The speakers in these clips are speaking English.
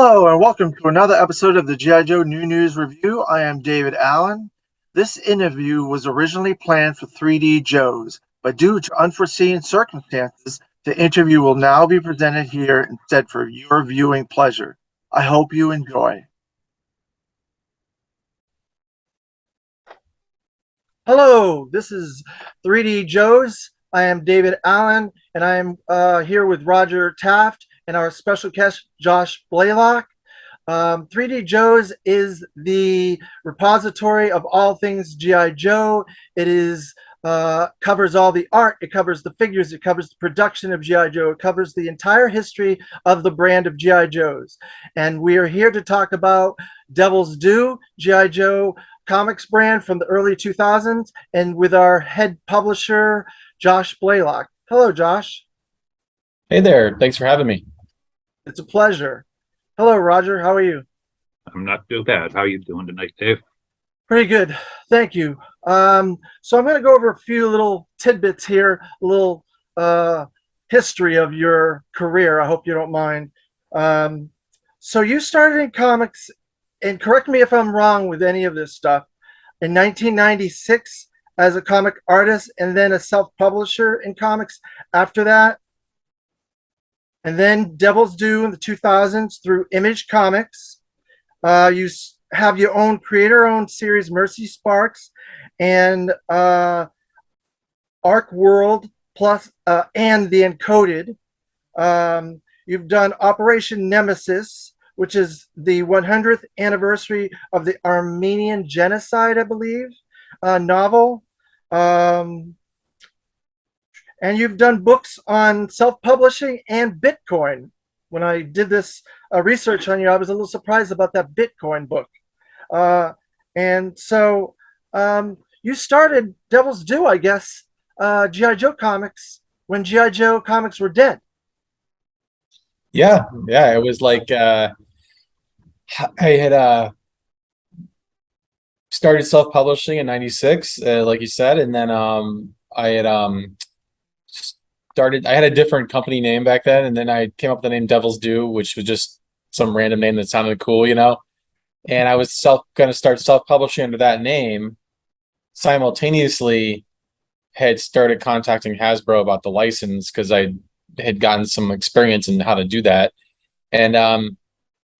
Hello and welcome to another episode of the G.I. Joe New News Review. I am David Allen. This interview was originally planned for 3D Joes, but due to unforeseen circumstances, the interview will now be presented here instead for your viewing pleasure. I hope you enjoy. Hello, this is 3D Joes. I am David Allen, and I am here with Roger Taft and our special guest, Josh Blaylock. 3D Joe's is the repository of all things G.I. Joe. It is covers all the art, it covers the figures, it covers the production of G.I. Joe, it covers the entire history of the brand of G.I. Joe's. And we are here to talk about Devil's Due, G.I. Joe comics brand from the early 2000s, and with our head publisher, Josh Blaylock. Hello, Josh. Hey there. Thanks for having me. It's a pleasure. Hello, Roger. How are you? I'm not too bad. How are you doing tonight, Dave? Pretty good. Thank you. So I'm going to go over a few little tidbits here, a little history of your career. I hope you don't mind. So you started in comics, and correct me if I'm wrong with any of this stuff, in 1996 as a comic artist and then a self-publisher in comics after that. And then Devil's Due in the 2000s through Image Comics. You have your own creator-owned series, Mercy Sparks, and Arc World plus and The Encoded. You've done Operation Nemesis, which is the 100th anniversary of the Armenian Genocide, I believe, novel. And you've done books on self-publishing and Bitcoin. When I did this research on you, I was a little surprised about that Bitcoin book. And so you started Devil's Due, I guess, G.I. Joe comics when G.I. Joe comics were dead. Yeah. It was like I had started self-publishing in '96, like you said, and then I had I had a different company name back then, and then I came up with the name Devil's Due, which was just some random name that sounded cool, and I was going to start self-publishing under that name. Simultaneously had started contacting Hasbro about the license because I had gotten some experience in how to do that. And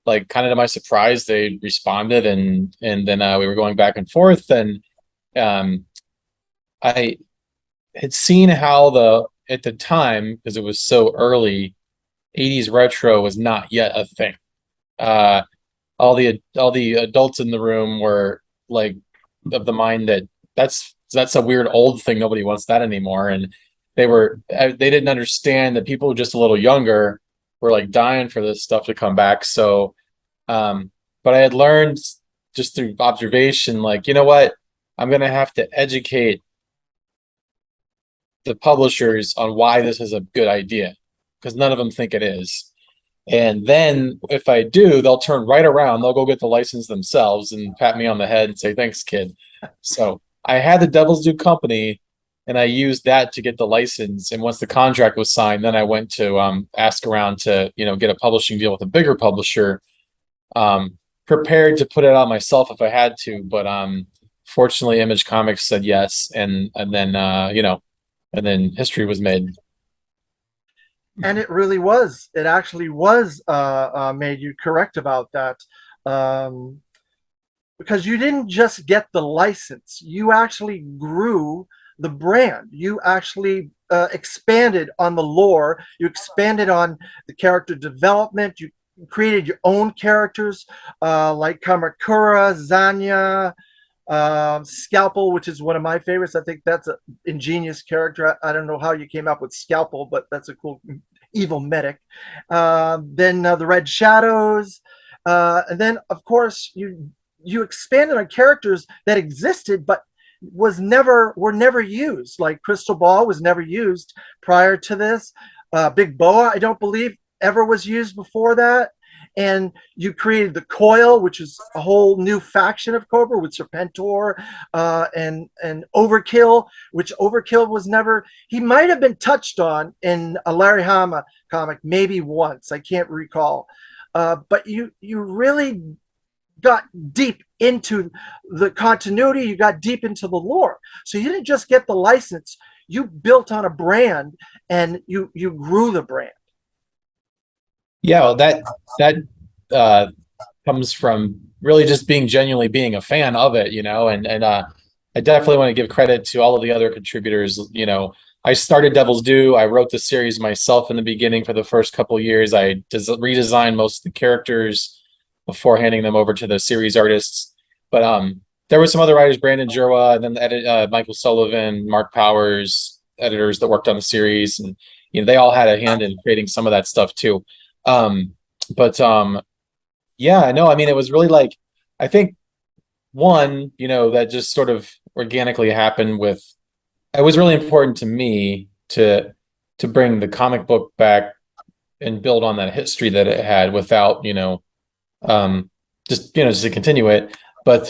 like, kind of to my surprise, they responded, and then we were going back and forth, and I had seen how at the time, because it was so early, 80s retro was not yet a thing. All the adults in the room were like of the mind that that's a weird old thing. Nobody wants that anymore. And they didn't understand that people just a little younger were like dying for this stuff to come back. So, but I had learned just through observation, like, you know what, I'm gonna have to educate the publishers on why this is a good idea, because none of them think it is. And then if I do, they'll turn right around, they'll go get the license themselves and pat me on the head and say, thanks, kid. So I had the Devil's Due company, and I used that to get the license. And once the contract was signed, then I went to ask around to get a publishing deal with a bigger publisher, prepared to put it out myself if I had to, but fortunately Image Comics said yes, and then history was made. And it really was. It actually was made. You correct about that. Because you didn't just get the license. You actually grew the brand. You actually expanded on the lore. You expanded on the character development. You created your own characters like Kamakura, Zanya, Scalpel, which is one of my favorites. I think that's an ingenious character. I don't know how you came up with Scalpel, but that's a cool evil medic. Then the Red Shadows, and then of course you expanded on characters that existed but were never used. Like Crystal Ball was never used prior to this. Big Boa, I don't believe ever was used before that. And you created the Coil, which is a whole new faction of Cobra with Serpentor and Overkill, which Overkill was never. He might have been touched on in a Larry Hama comic, maybe once. I can't recall. but you really got deep into the continuity, you got deep into the lore. So you didn't just get the license, you built on a brand and you grew the brand. Yeah, well, that uh, comes from really just being genuinely being a fan of it, and I definitely want to give credit to all of the other contributors. I started Devil's Due. I wrote the series myself in the beginning for the first couple of years. I redesigned most of the characters before handing them over to the series artists. But there were some other writers, Brandon Jerwa, and then Michael Sullivan, Mark Powers, editors that worked on the series, and they all had a hand in creating some of that stuff too. Um, but yeah, no, I mean, it was really like, I think one, that just sort of organically happened with, it was really important to me to bring the comic book back and build on that history that it had without, um, just to continue it. But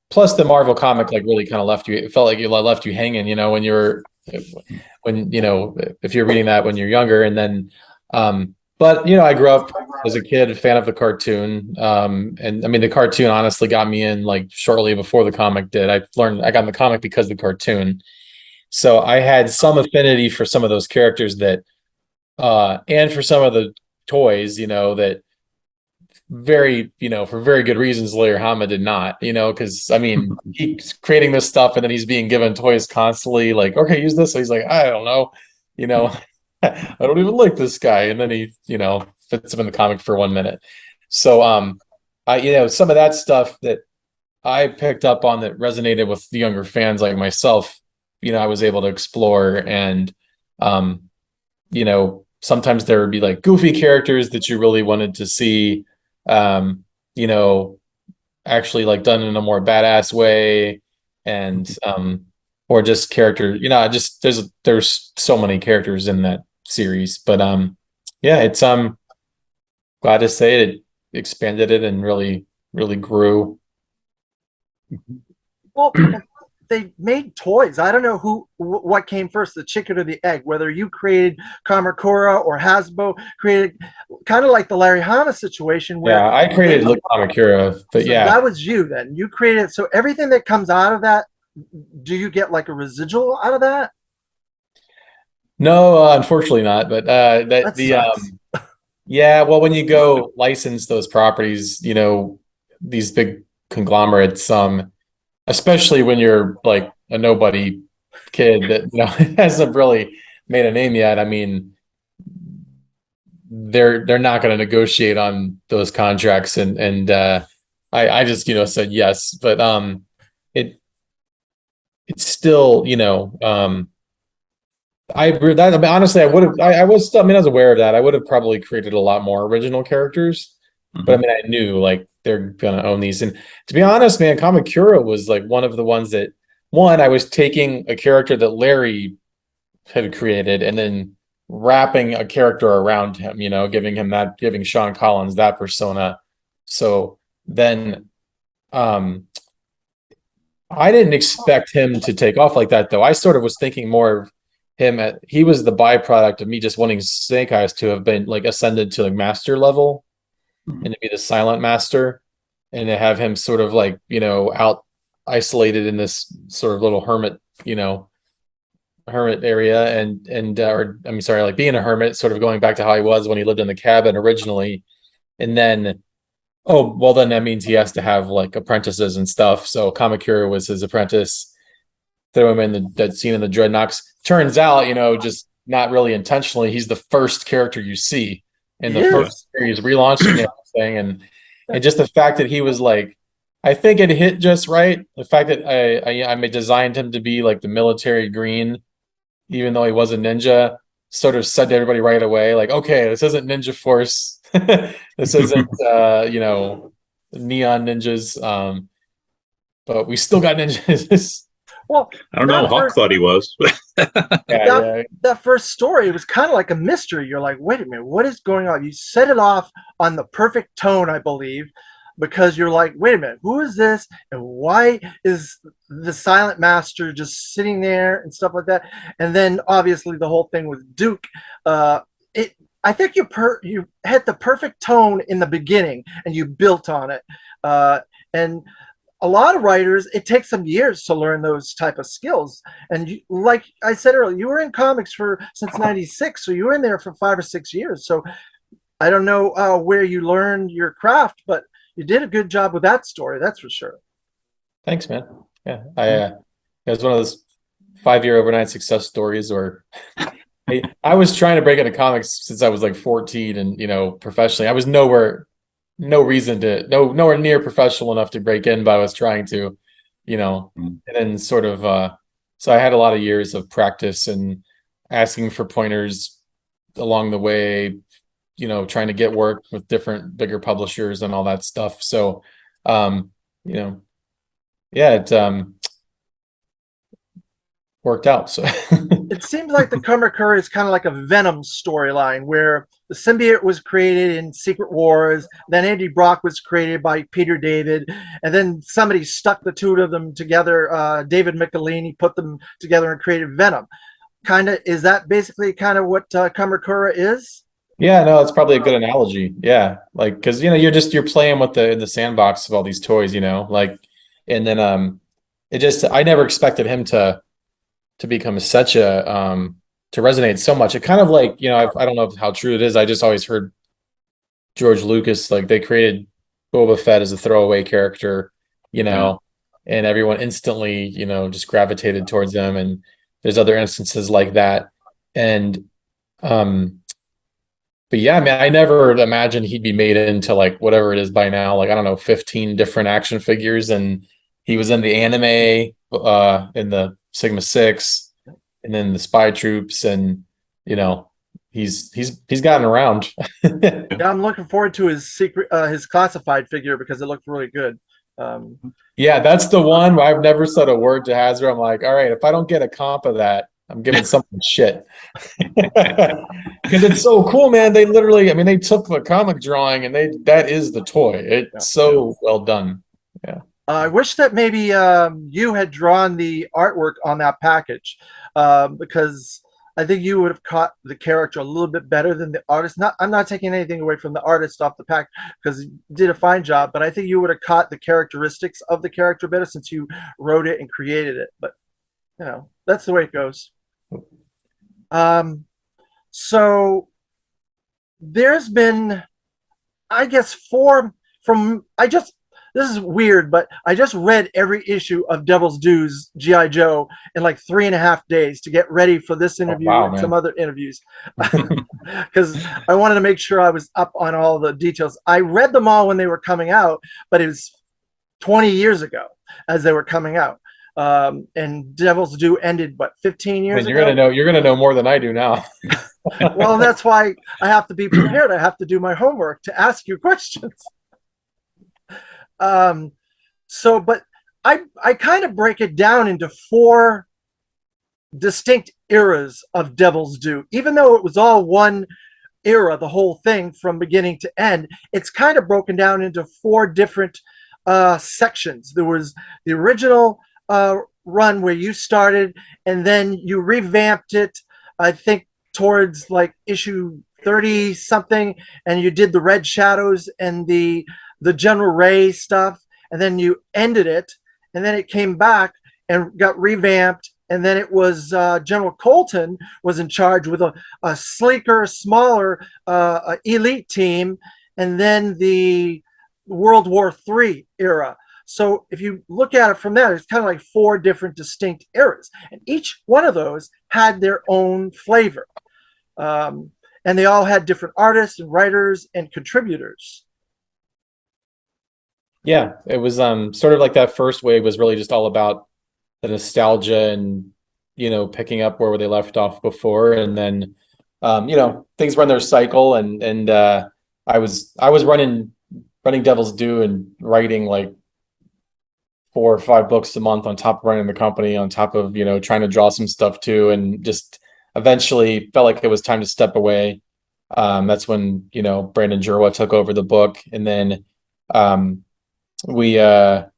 plus the Marvel comic like really kind of left you, it felt like it left you hanging, when if you're reading that when you're younger. And then but I grew up as a kid a fan of the cartoon. And I mean the cartoon honestly got me in like shortly before the comic did. I got in the comic because of the cartoon. So I had some affinity for some of those characters that and for some of the toys, that very, for very good reasons, Lair Hama did not, because I mean, he's creating this stuff and then he's being given toys constantly, like, okay, use this. So he's like, I don't know, you know, I don't even like this guy. And then he, fits him in the comic for 1 minute. So, some of that stuff that I picked up on that resonated with the younger fans like myself, I was able to explore. And, sometimes there would be like goofy characters that you really wanted to see um, you know, actually like done in a more badass way, and or just character, just there's so many characters in that series. But yeah, it's glad to say it expanded it and really, really grew. Well, they made toys. I don't know what came first, the chicken or the egg, whether you created Kamakura or Hasbro created, kind of like the Larry Hama situation where Yeah, I created Kamakura, but so yeah. that was you then. You created, so everything that comes out of that, do you get like a residual out of that? No, unfortunately not. But that That the sucks. yeah, well, when you go license those properties, these big conglomerates, especially when you're like a nobody kid that hasn't really made a name yet. I mean, they're not going to negotiate on those contracts, and I just said yes, but it it's still I mean, honestly, I would have. I was. I mean, I was aware of that. I would have probably created a lot more original characters, but I Mhm. mean, I knew like they're gonna own these. And to be honest, man, Kamakura was like one of the ones that one I was taking a character that Larry had created and then wrapping a character around him. Giving Sean Collins that persona. So then, um, I didn't expect him to take off like that, though. I sort of was thinking more of him he was the byproduct of me just wanting Snake Eyes to have been like ascended to like master level and to be the silent master and to have him sort of like, out isolated in this sort of little hermit area and or I mean sorry, like being a hermit, sort of going back to how he was when he lived in the cabin originally. And then oh, well, then that means he has to have like apprentices and stuff. So Kamakura was his apprentice. Throw him in that scene in the Dreadnoks. Turns out, just not really intentionally, he's the first character you see in He the first is. series, relaunching everything, and just the fact that he was like, I think it hit just right. The fact that I designed him to be like the military green, even though he was a ninja, sort of said to everybody right away, like, okay, this isn't Ninja Force. This isn't neon ninjas. But we still got ninjas. Well, I don't know. that Hawk first thought he was. Yeah, that yeah. that first story, it was kind of like a mystery. You're like, wait a minute, what is going on? You set it off on the perfect tone, I believe, because you're like, wait a minute, who is this, and why is the silent master just sitting there and stuff like that? And then obviously the whole thing with Duke, it I think you hit the perfect tone in the beginning, and you built on it. And a lot of writers, it takes them years to learn those type of skills. And you, like I said earlier, you were in comics for since '96, so you were in there for 5 or 6 years. So I don't know where you learned your craft, but you did a good job with that story. That's for sure. Thanks, man. Yeah, it was one of those 5-year overnight success stories where I was trying to break into comics since I was like 14, and professionally, I was nowhere near professional enough to break in, but I was trying to, and then sort of, so I had a lot of years of practice and asking for pointers along the way, trying to get work with different bigger publishers and all that stuff. So, um, you know, yeah, it worked out. So It seems like the Kamakura is kind of like a Venom storyline where the symbiote was created in Secret Wars, then Andy Brock was created by Peter David, and then somebody stuck the two of them together. David Michelini put them together and created Venom. Is that basically kind of what Kamakura is? yeah, no, it's probably a good analogy. Yeah, like because you're playing with the in the sandbox of all these toys, like, and then it just I never expected him to become such a to resonate so much. It kind of like I don't know how true it is. I just always heard George Lucas, like, they created Boba Fett as a throwaway character, and everyone instantly just gravitated towards them. And there's other instances like that. And but yeah, man, I never imagined he'd be made into like whatever it is by now, like I don't know, 15 different action figures. And he was in the anime, in the Sigma Six, and then the Spy Troops, and he's gotten around. Yeah, I'm looking forward to his classified figure because it looked really good. Um, Yeah, that's the one where I've never said a word to Hasbro. I'm like, all right, if I don't get a comp of that, I'm giving something shit. Because it's so cool, man. They literally, I mean, they took the comic drawing and that is the toy. yeah. It's so well done. Yeah. I wish that maybe you had drawn the artwork on that package because I think you would have caught the character a little bit better than the artist. I'm not taking anything away from the artist off the pack because he did a fine job, but I think you would have caught the characteristics of the character better since you wrote it and created it. But that's the way it goes. Um, so there's been, I guess, four from I just this is weird, but I just read every issue of Devil's Dues G.I. Joe in like 3.5 days to get ready for this Oh, interview wow, and man. some other interviews because I wanted to make sure I was up on all the details. I read them all when they were coming out, but it was 20 years ago as they were coming out. And Devil's Due ended, what, 15 I years mean, ago? you're gonna know more than I do now. Well, that's why I have to be prepared. I have to do my homework to ask you questions. Um, but I kind of break it down into four distinct eras of Devil's Due. Even though it was all one era, the whole thing from beginning to end, it's kind of broken down into four different sections. There was the original run where you started, and then you revamped it, I think, towards like issue 30 something, and you did the Red Shadows and the General Ray stuff, and then you ended it, and then it came back and got revamped, and then it was General Colton was in charge with a sleeker, smaller elite team, and then the World War III era. So if you look at it from that, it's kind of like four different distinct eras, and each one of those had their own flavor, and they all had different artists and writers and contributors. Yeah, it was sort of like that first wave was really just all about the nostalgia and picking up where they left off before, and then things run their cycle, and I was running Devil's Due and writing like 4 or 5 books a month on top of running the company, on top of trying to draw some stuff too, and just eventually felt like it was time to step away. That's when Brandon Jurwa took over the book, and then we then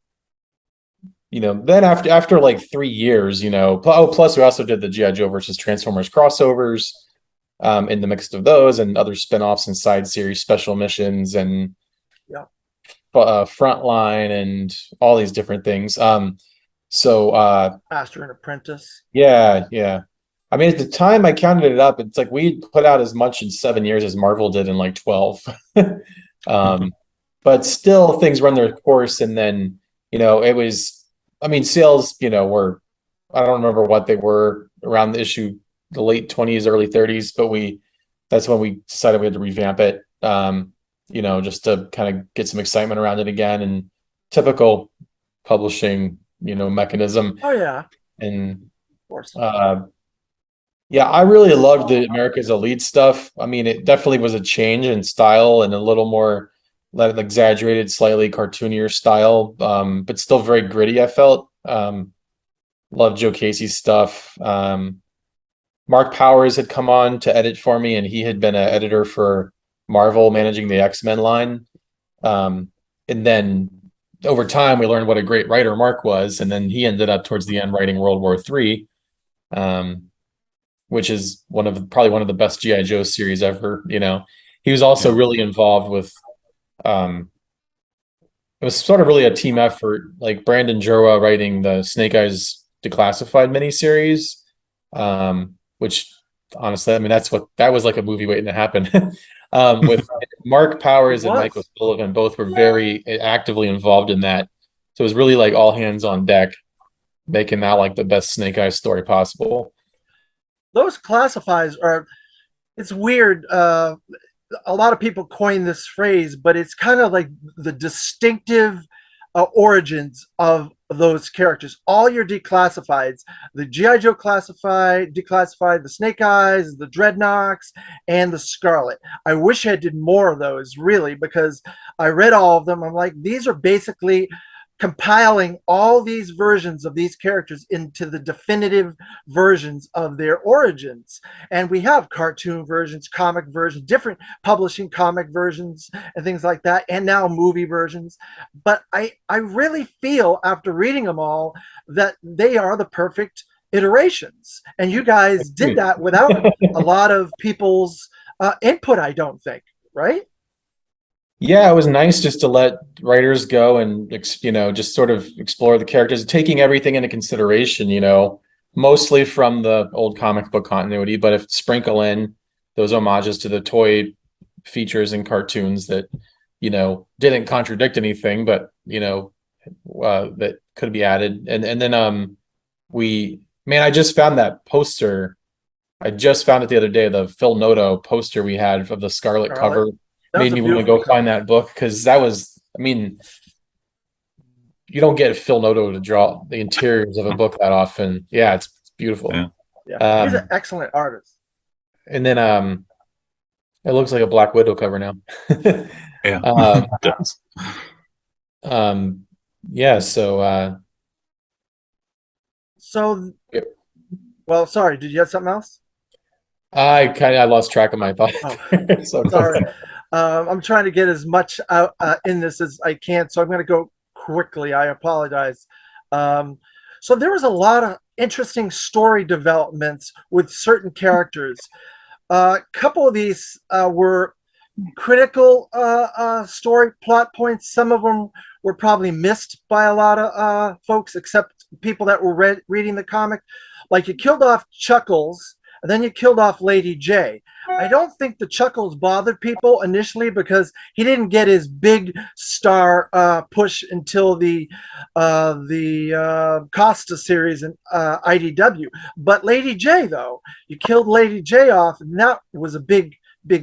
after like 3 years, plus we also did the GI Joe versus Transformers crossovers, in the mix of those and other spin-offs and side series, special missions, and Yeah. Frontline, and all these different things. Master and Apprentice. Yeah. I mean, at the time I counted it up, it's like we put out as much in 7 years as Marvel did in like 12. But still things run their course. And then, it was, I mean, sales, were, I don't remember what they were around the issue, the late 20s, early 30s, but that's when we decided we had to revamp it. Just to kind of get some excitement around it again, and typical publishing, mechanism. Oh yeah, And of course. yeah, I really loved the America's Elite stuff. I mean, it definitely was a change in style and a little more exaggerated, slightly cartoonier style, but still very gritty, I felt. Loved Joe Casey's stuff. Mark Powers had come on to edit for me, and he had been an editor for Marvel, managing the X-Men line. And then over time, we learned what a great writer Mark was, and then he ended up towards the end writing World War III. Which is probably one of the best G.I. Joe series ever. He was also really involved with, it was sort of really a team effort, like Brandon Jerwa writing the Snake Eyes Declassified miniseries, which honestly, I mean, that was like a movie waiting to happen. With Mark Powers and Michael Sullivan, both were very actively involved in that. So it was really like all hands on deck, making that like the best Snake Eyes story possible. Those classifies are, it's weird. A lot of people coin this phrase, but it's kind of like the distinctive origins of those characters. All your declassifieds, the G.I. Joe declassified, the Snake Eyes, the Dreadnoks, and the Scarlet. I wish I did more of those, really, because I read all of them. I'm like, these are basically compiling all these versions of these characters into the definitive versions of their origins. And we have cartoon versions, comic versions, different publishing comic versions and things like that, and now movie versions. But I really feel after reading them all that they are the perfect iterations. And you guys did that without a lot of people's input, I don't think, right? Yeah, it was nice just to let writers go and just sort of explore the characters, taking everything into consideration, mostly from the old comic book continuity, but if sprinkle in those homages to the toy features and cartoons that, didn't contradict anything, but that could be added. And then I just found that poster. I just found it the other day, the Phil Noto poster we had of the Scarlet cover. Made me want to go find that book, because that was, I mean, you don't get Phil Noto to draw the interiors of a book that often. Yeah, it's beautiful. Yeah. He's an excellent artist. And then it looks like a Black Widow cover now. Yeah. It does. Yeah, so well, sorry, did you have something else? I lost track of my thought. Oh, so sorry. I'm trying to get as much out in this as I can, so I'm going to go quickly. I apologize. So there was a lot of interesting story developments with certain characters. A couple of these were critical story plot points. Some of them were probably missed by a lot of folks, except people that were reading the comic. Like, you killed off Chuckles, and then you killed off Lady J. I don't think the Chuckles bothered people initially, because he didn't get his big star push until the Costa series in IDW. But Lady J, though, you killed Lady J off, and that was a big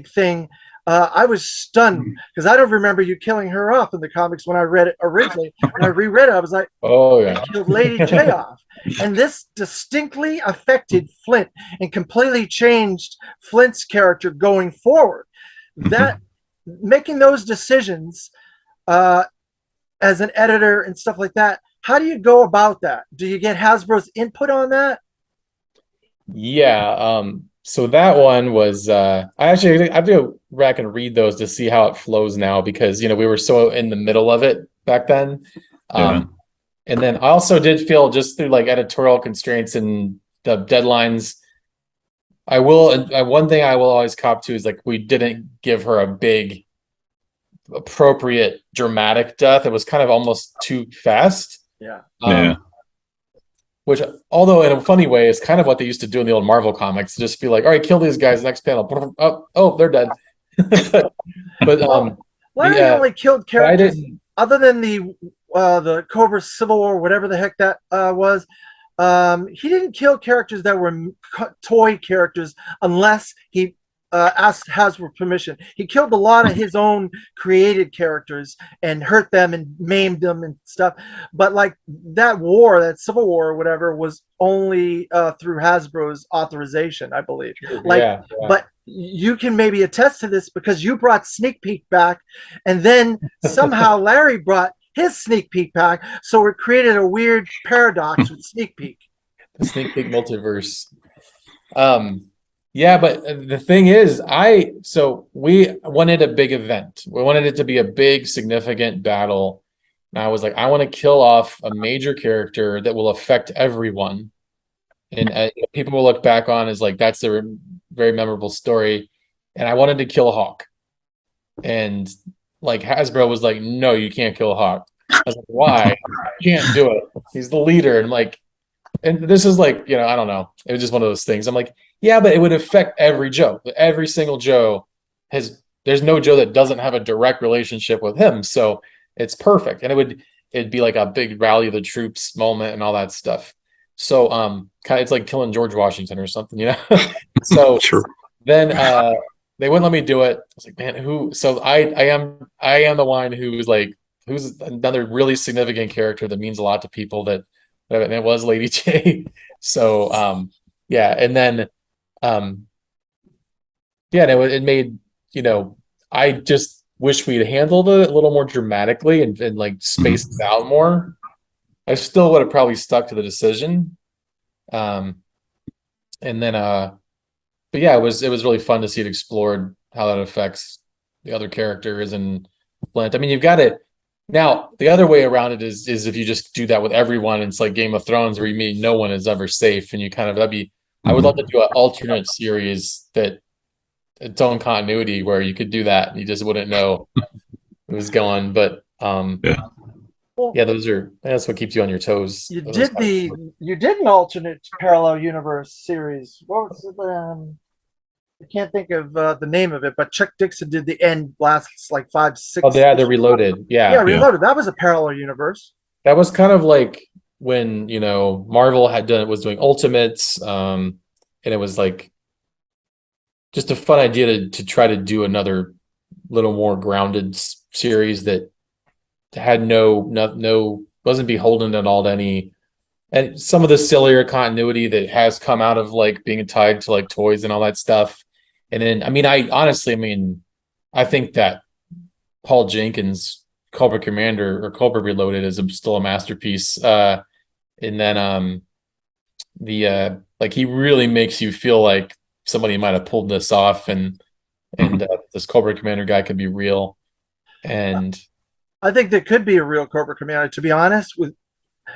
thing. I was stunned, because I don't remember you killing her off in the comics when I read it originally. When I reread it, I was like, oh yeah, you killed Lady J off. And this distinctly affected Flint and completely changed Flint's character going forward. That making those decisions as an editor and stuff like that, how do you go about that? Do you get Hasbro's input on that? Yeah, so that one was I have to go back and read those to see how it flows now, because we were so in the middle of it back then. And then I also did feel, just through like editorial constraints and the deadlines, I will. One thing I will always cop to is like we didn't give her a big, appropriate, dramatic death. It was kind of almost too fast. Yeah. Yeah. Which, although in a funny way, is kind of what they used to do in the old Marvel comics. Just be like, all right, kill these guys. Next panel. Oh, they're dead. but Larry only killed but I characters didn't. other than the Cobra Civil War, whatever the heck that was. He didn't kill characters that were toy characters unless he asked Hasbro permission. He killed a lot of his own created characters and hurt them and maimed them and stuff. But like that war, that Civil War or whatever, was only through Hasbro's authorization, I believe. Like, Yeah. but you can maybe attest to this because you brought Sneak Peek back, and then somehow Larry brought his Sneak Peek back, so it created a weird paradox with Sneak Peek. The Sneak Peek multiverse. Yeah, but the thing is, we wanted a big event. We wanted it to be a big, significant battle. And I was like, I want to kill off a major character that will affect everyone. And people will look back on as like, that's a very memorable story. And I wanted to kill Hawk. And like Hasbro was like, no, you can't kill Hawk. I was like, why? You can't do it. He's the leader. And like, and this is like, I don't know. It was just one of those things. I'm like, yeah, but it would affect every Joe. Every single Joe there's no Joe that doesn't have a direct relationship with him. So it's perfect. And it'd be like a big rally of the troops moment and all that stuff. So kind of, it's like killing George Washington or something, So Sure. then they wouldn't let me do it. I was like, man, who? So I am the one who's another really significant character that means a lot to people and it was Lady J. So yeah, and then yeah, and it made, I just wish we'd handled it a little more dramatically and like spaced it out more. I still would have probably stuck to the decision. And then but yeah, it was really fun to see it explored, how that affects the other characters and Flint. I mean, you've got it. Now, the other way around it is if you just do that with everyone, it's like Game of Thrones where you mean no one is ever safe, and you kind of I would love to do an alternate series that its own continuity where you could do that and you just wouldn't know it was going. But yeah, that's what keeps you on your toes. You did an alternate parallel universe series. What was it? I can't think of the name of it, but Chuck Dixon did the end last like 5, 6. Oh, they're Reloaded. Yeah, Reloaded. That was a parallel universe. That was kind of like when Marvel was doing Ultimates, and it was like just a fun idea to try to do another little more grounded series that had no wasn't beholden at all to any, and some of the sillier continuity that has come out of like being tied to like toys and all that stuff. And then I think that Paul Jenkins Cobra Commander or Cobra Reloaded is still a masterpiece. And then like he really makes you feel like somebody might have pulled this off, and this Cobra Commander guy could be real. And I think there could be a real Cobra Commander, to be honest.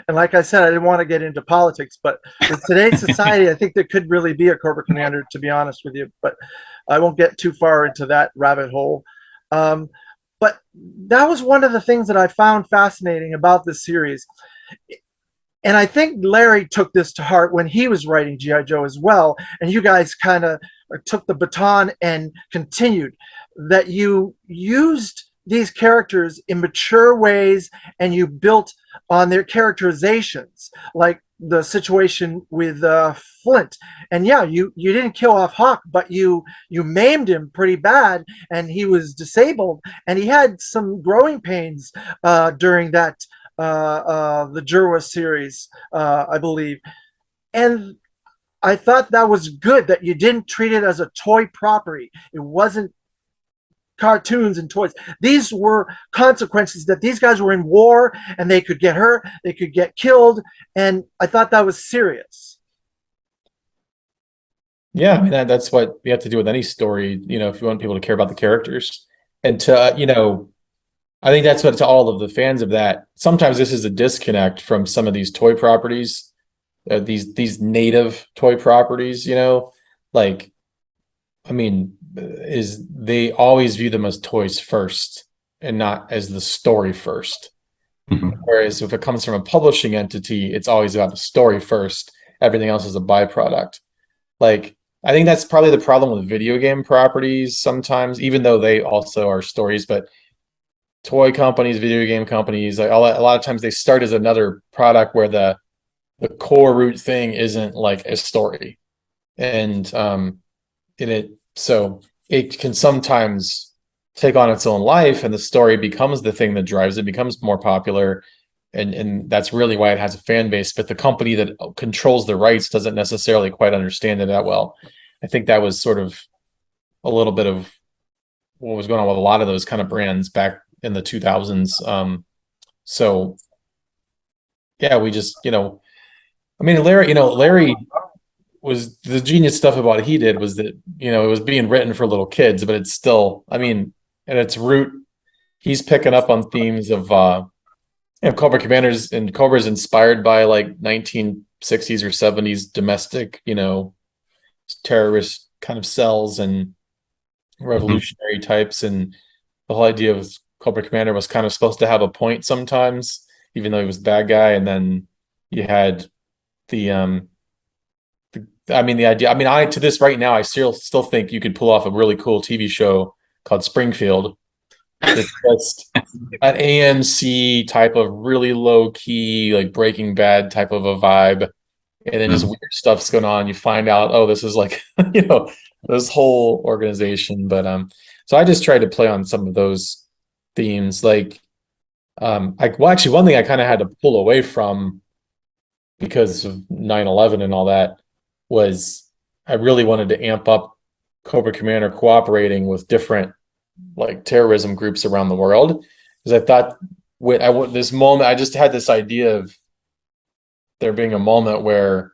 And like I said, I didn't want to get into politics, but with today's society, I think there could really be a Cobra Commander, to be honest with you. But I won't get too far into that rabbit hole. But that was one of the things that I found fascinating about this series. And I think Larry took this to heart when he was writing G.I. Joe as well. And you guys kind of took the baton and continued, that you used these characters in mature ways and you built on their characterizations, like the situation with Flint. And yeah, you didn't kill off Hawk, but you maimed him pretty bad, and he was disabled, and he had some growing pains during that the Jurwa series, I believe. And I thought that was good that you didn't treat it as a toy property. It wasn't cartoons and toys. These were consequences, that these guys were in war and they could get hurt, they could get killed, and I thought that was serious. yeah, I mean that's what you have to do with any story, if you want people to care about the characters. And to I think that's what, to all of the fans of that, sometimes this is a disconnect from some of these toy properties, these native toy properties, like, I mean, is they always view them as toys first and not as the story first. Mhm. Whereas if it comes from a publishing entity, it's always about the story first. Everything else is a byproduct. Like, I think that's probably the problem with video game properties sometimes, even though they also are stories, but toy companies, video game companies, like a lot of times they start as another product where the core root thing isn't like a story. And in it so it can sometimes take on its own life and the story becomes the thing that drives it, becomes more popular, and that's really why it has a fan base, but the company that controls the rights doesn't necessarily quite understand it that well. I think that was sort of a little bit of what was going on with a lot of those kind of brands back in the 2000s. So yeah, we just, I mean, Larry was the genius stuff about what he did was that, it was being written for little kids, but it's still, I mean, at its root, he's picking up on themes of, Cobra Commanders, and Cobra's inspired by like 1960s or 70s domestic, terrorist kind of cells and Mhm. revolutionary types. And the whole idea of Cobra Commander was kind of supposed to have a point sometimes, even though he was the bad guy. And then you had the, I mean, the idea. I mean, I to this right now, I still think you could pull off a really cool TV show called Springfield. That's just an AMC type of really low key, like Breaking Bad type of a vibe, and then just Mhm. weird stuff's going on. You find out, oh, this is like, this whole organization. But so I just tried to play on some of those themes, like actually, one thing I kind of had to pull away from because of 9/11 and all that was I really wanted to amp up Cobra Commander cooperating with different like terrorism groups around the world, because I thought this moment I just had this idea of there being a moment where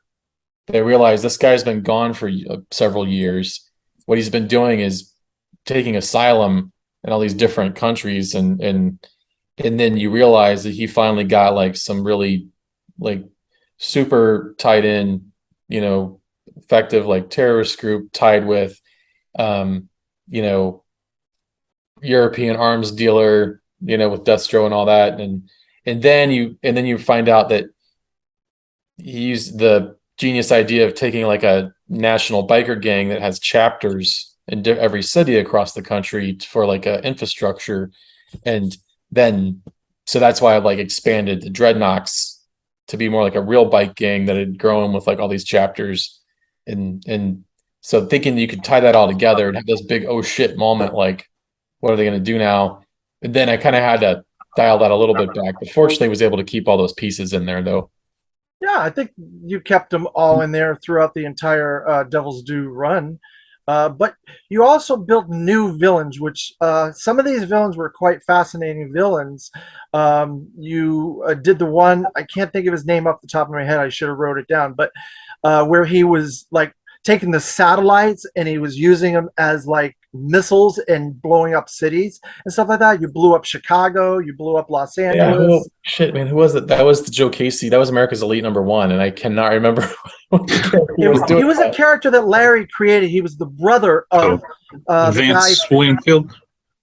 they realize this guy's been gone for several years. What he's been doing is taking asylum in all these different countries, and then you realize that he finally got like some really like super tied in, effective like terrorist group tied with, um, you know, European arms dealer, with Destro and all that, and then you find out that he used the genius idea of taking like a national biker gang that has chapters in every city across the country for like a infrastructure, and then so that's why I like expanded the Dreadnoks to be more like a real bike gang that had grown with like all these chapters, and so thinking you could tie that all together and have this big oh shit moment, like what are they going to do now? And then I kind of had to dial that a little bit back, but fortunately I was able to keep all those pieces in there though. Yeah, I think you kept them all in there throughout the entire Devil's Due run. But you also built new villains, which some of these villains were quite fascinating villains. You did the one, I can't think of his name off the top of my head. I should have wrote it down, but where he was like taking the satellites and he was using them as like missiles and blowing up cities and stuff like that. You blew up Chicago, you blew up Los Yeah, Angeles. shit, man, who was it? That was the Joe Casey. That was America's Elite #1, and I cannot remember what the character was doing He was a that. character that Larry created. He was the brother of Oh, the guy. Vance Wingfield.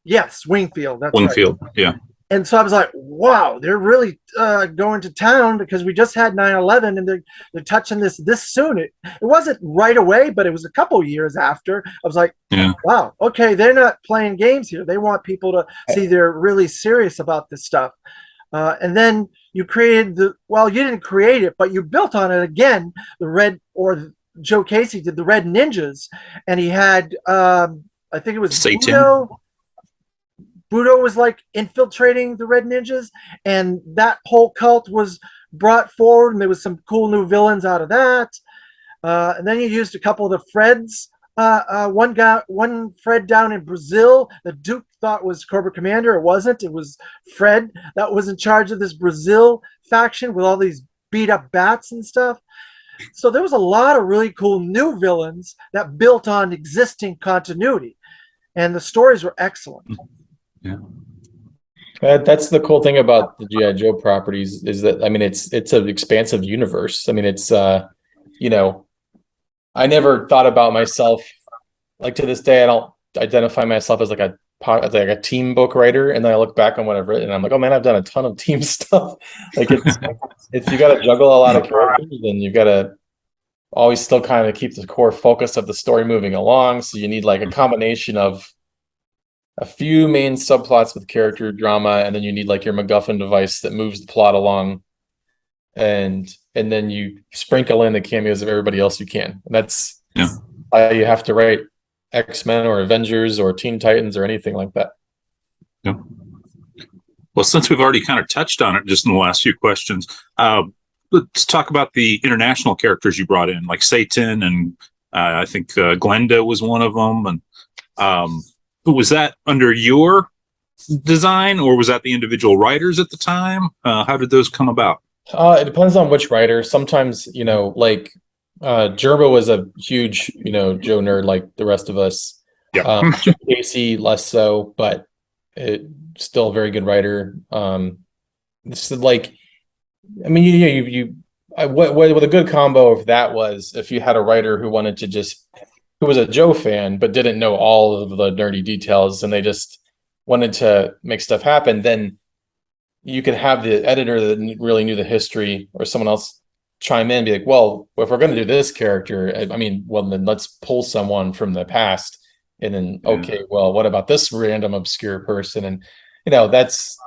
Yes, Wingfield. That's right. Wingfield. Yeah. And so I was like, wow, they're really going to town because we just had 9/11 and they're touching this soon. It wasn't right away, but it was a couple years after. I was like, Yeah. wow, okay, they're not playing games here. They want people to see they're really serious about this stuff. And then you created you didn't create it, but you built on it again. The red, or Joe Casey did the Red Ninjas, and he had, I think it was Satan. Budo. Budo was like infiltrating the Red Ninjas, and that whole cult was brought forward, and there was some cool new villains out of that. And then you used a couple of the Freds. One Fred down in Brazil, the Duke thought was Cobra Commander. It wasn't. It was Fred that was in charge of this Brazil faction with all these beat up bats and stuff. So there was a lot of really cool new villains that built on existing continuity, and the stories were excellent. Yeah. That's the cool thing about the GI Joe properties is that, I mean, it's an expansive universe. I mean, it's you know I never thought about myself like to this day. I don't identify myself as like a team book writer, and then I look back on what I've written, and I'm like, oh man, I've done a ton of team stuff. Like it's you got to juggle a lot of characters, and you've got to always still kind of keep the core focus of the story moving along. So you need like a combination of a few main subplots with character drama, and then you need like your MacGuffin device that moves the plot along, and then you sprinkle in the cameos of everybody else you can. And that's Yeah. why you have to write X-Men or Avengers or Teen Titans or anything like that. Yeah. Well, since we've already kind of touched on it just in the last few questions, let's talk about the international characters you brought in, like Satan, and I think Glenda was one of them. And was that under your design, or was that the individual writers at the time? How did those come about? It depends on which writer. Sometimes, like Gerbo was a huge, Joe nerd like the rest of us. Yeah. Joe Casey less so, but still a very good writer. It's like, I mean, what a good combo of that was if you had a writer who wanted to who was a Joe fan but didn't know all of the nerdy details, and they just wanted to make stuff happen, then you could have the editor that really knew the history or someone else chime in and be like, well, if we're going to do this character, I mean, well, then let's pull someone from the past. And then, okay, well, what about this random obscure person? And, that's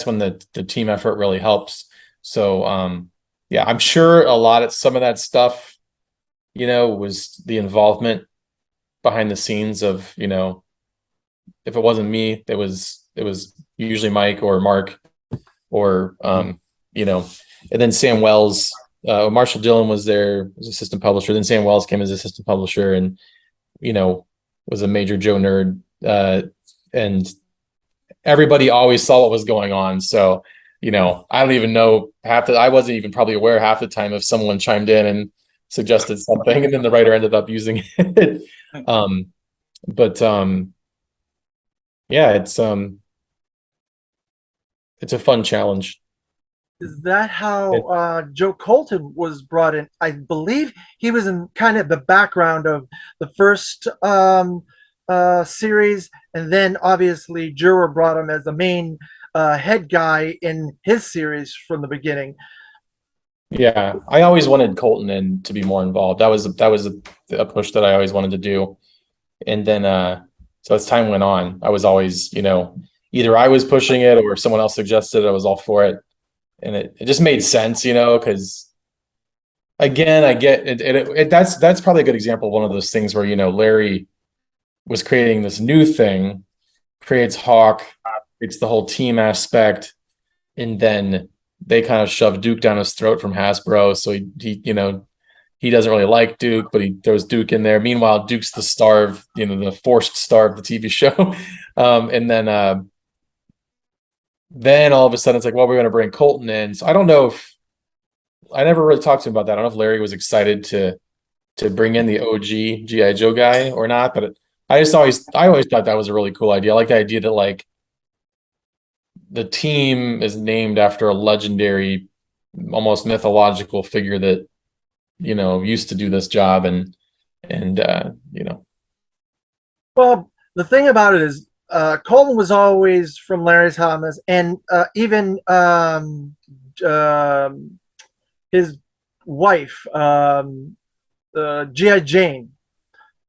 when the team effort really helps. So, yeah, I'm sure some of that stuff, was the involvement behind the scenes of, if it wasn't me, it was usually Mike or Mark or, and then Sam Wells, Marshall Dillon was there as assistant publisher. Then Sam Wells came as assistant publisher and, was a major Joe nerd. And everybody always saw what was going on. So, I don't even know I wasn't even probably aware half the time if someone chimed in and suggested something and then the writer ended up using it. But yeah, it's a fun challenge. Is that how Joe Colton was brought in? I believe he was in kind of the background of the first series, and then obviously Juror brought him as the main head guy in his series from the beginning. Yeah, I always wanted Colton in to be more involved. That was a push that I always wanted to do. And then so as time went on, I was always, either I was pushing it or someone else suggested it, I was all for it. And it just made sense, because again, I get it, that's probably a good example of one of those things where, Larry was creating this new thing, creates Hawk, creates the whole team aspect, and then they kind of shove Duke down his throat from Hasbro. So he doesn't really like Duke, but he throws Duke in there. Meanwhile, Duke's the star of, the forced star of the TV show. And then all of a sudden it's like, well, we're going to bring Colton in. So I don't know if I never really talked to him about that. I don't know if Larry was excited to bring in the OG G.I. Joe guy or not, but I always thought that was a really cool idea. I like the idea that like the team is named after a legendary, almost mythological figure that, used to do this job and. Well, the thing about it is Coleman was always from Larry's Hamas, and even his wife, G.I. Jane.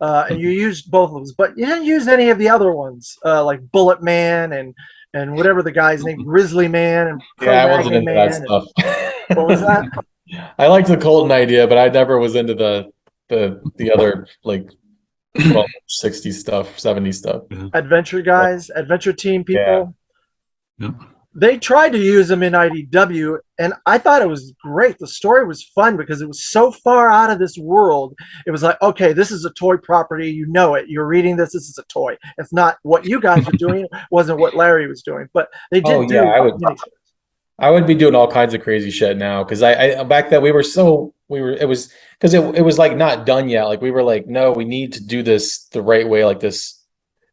And you used both of them, but you didn't use any of the other ones, like Bullet Man and whatever the guy's name, Grizzly Man and I wasn't into that stuff. What was that? I liked the Colton idea, but I never was into the other like 60s stuff, 70s stuff. Adventure guys, adventure team people. Yeah. They tried to use them in IDW, and I thought it was great. The story was fun because it was so far out of this world. It was like, okay, this is a toy property. You know it. You're reading this. This is a toy. It's not what you guys were doing. It wasn't what Larry was doing. But they did do. I would be doing all kinds of crazy shit now because I back then it was because it was like not done yet. Like we were like, no, we need to do this the right way, like this,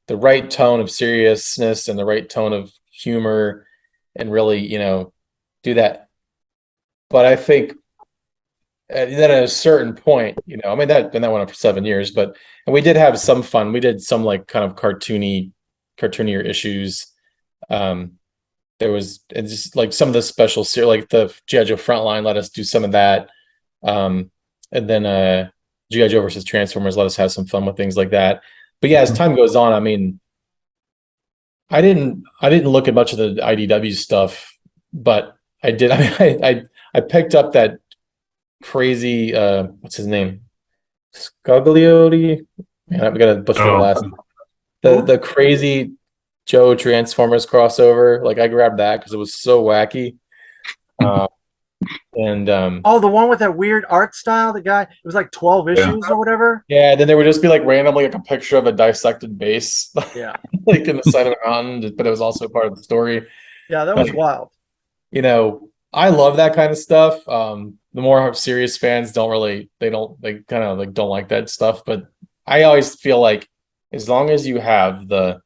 the right tone of seriousness and the right tone of humor. And really, do that. But I think then at a certain point, I mean that went on for 7 years, but and we did have some fun. We did some like kind of cartoonier issues. Um, there was it's just like some of the special series, like the G.I. Joe Frontline let us do some of that. And then G.I. Joe versus Transformers let us have some fun with things like that. But yeah, as time goes on, I mean, I didn't look at much of the IDW stuff, but I did. I mean, I picked up that crazy what's his name? Scagliotti. Man, I'm gonna butcher the Oh, last. The crazy Joe Transformers crossover. Like I grabbed that because it was so wacky. Uh, and Oh, the one with that weird art style. The guy. It was like 12 yeah. issues or whatever. yeah, then there would just be like randomly like a picture of a dissected base, Yeah. like in the side of the mountain, but it was also part of the story. Yeah, that was Like, wild. I love that kind of stuff. The more serious fans they kind of like don't like that stuff. But I always feel like as long as you have the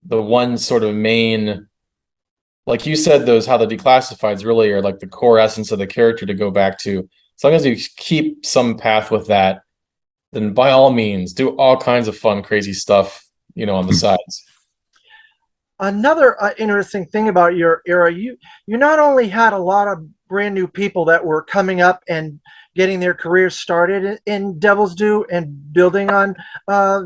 one sort of main, like you said, those how the declassifieds really are like the core essence of the character to go back to. As long as you keep some path with that, then by all means do all kinds of fun, crazy stuff, on the sides. Another interesting thing about your era, you not only had a lot of brand new people that were coming up and getting their careers started in Devil's Due and building on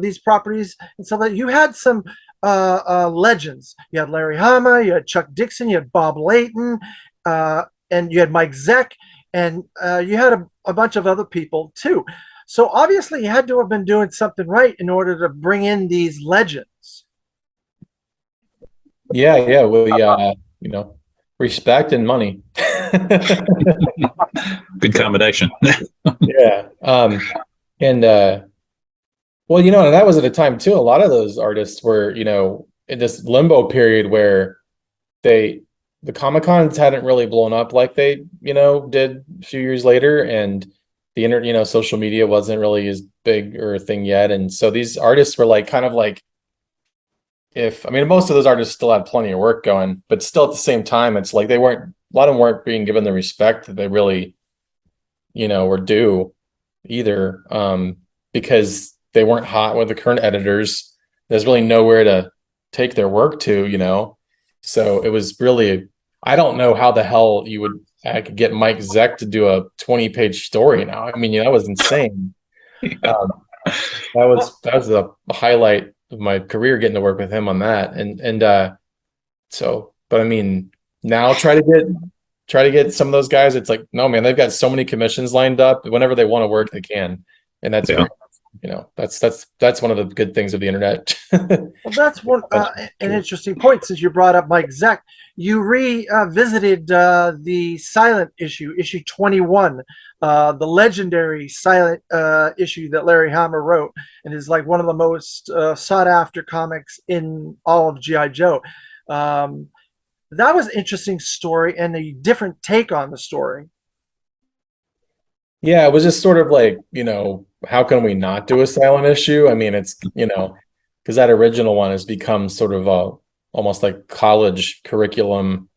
these properties and stuff like that. You had some legends. You had Larry Hama, you had Chuck Dixon, you had Bob Layton, and you had Mike Zeck, and you had a bunch of other people too. So obviously, you had to have been doing something right in order to bring in these legends. Yeah, we respect and money. Good combination. Yeah. And well, and that was at a time too. A lot of those artists were, in this limbo period where they the Comic Cons hadn't really blown up like they, did a few years later, and the internet, social media wasn't really as big or a thing yet. And so these artists were like kind of like if I mean most of those artists still had plenty of work going, but still at the same time, it's like a lot of them weren't being given the respect that they really, were due either. Because they weren't hot with the current editors. There's really nowhere to take their work to, So it was really, I don't know how the hell I could get Mike Zeck to do a 20-page story now. I mean, that was insane. Um, that was the highlight of my career, getting to work with him on that. But I mean, now try to get some of those guys. It's like, no, man, they've got so many commissions lined up. Whenever they want to work, they can, and that's Yeah. great. That's one of the good things of the internet. Well, that's one an interesting point. Since you brought up Mike Zeck, you revisited the silent issue 21, the legendary silent issue that Larry Hama wrote, and is like one of the most sought after comics in all of GI Joe. That was an interesting story and a different take on the story. Yeah, it was just sort of like, how can we not do a silent issue? I mean, it's, because that original one has become sort of almost like college curriculum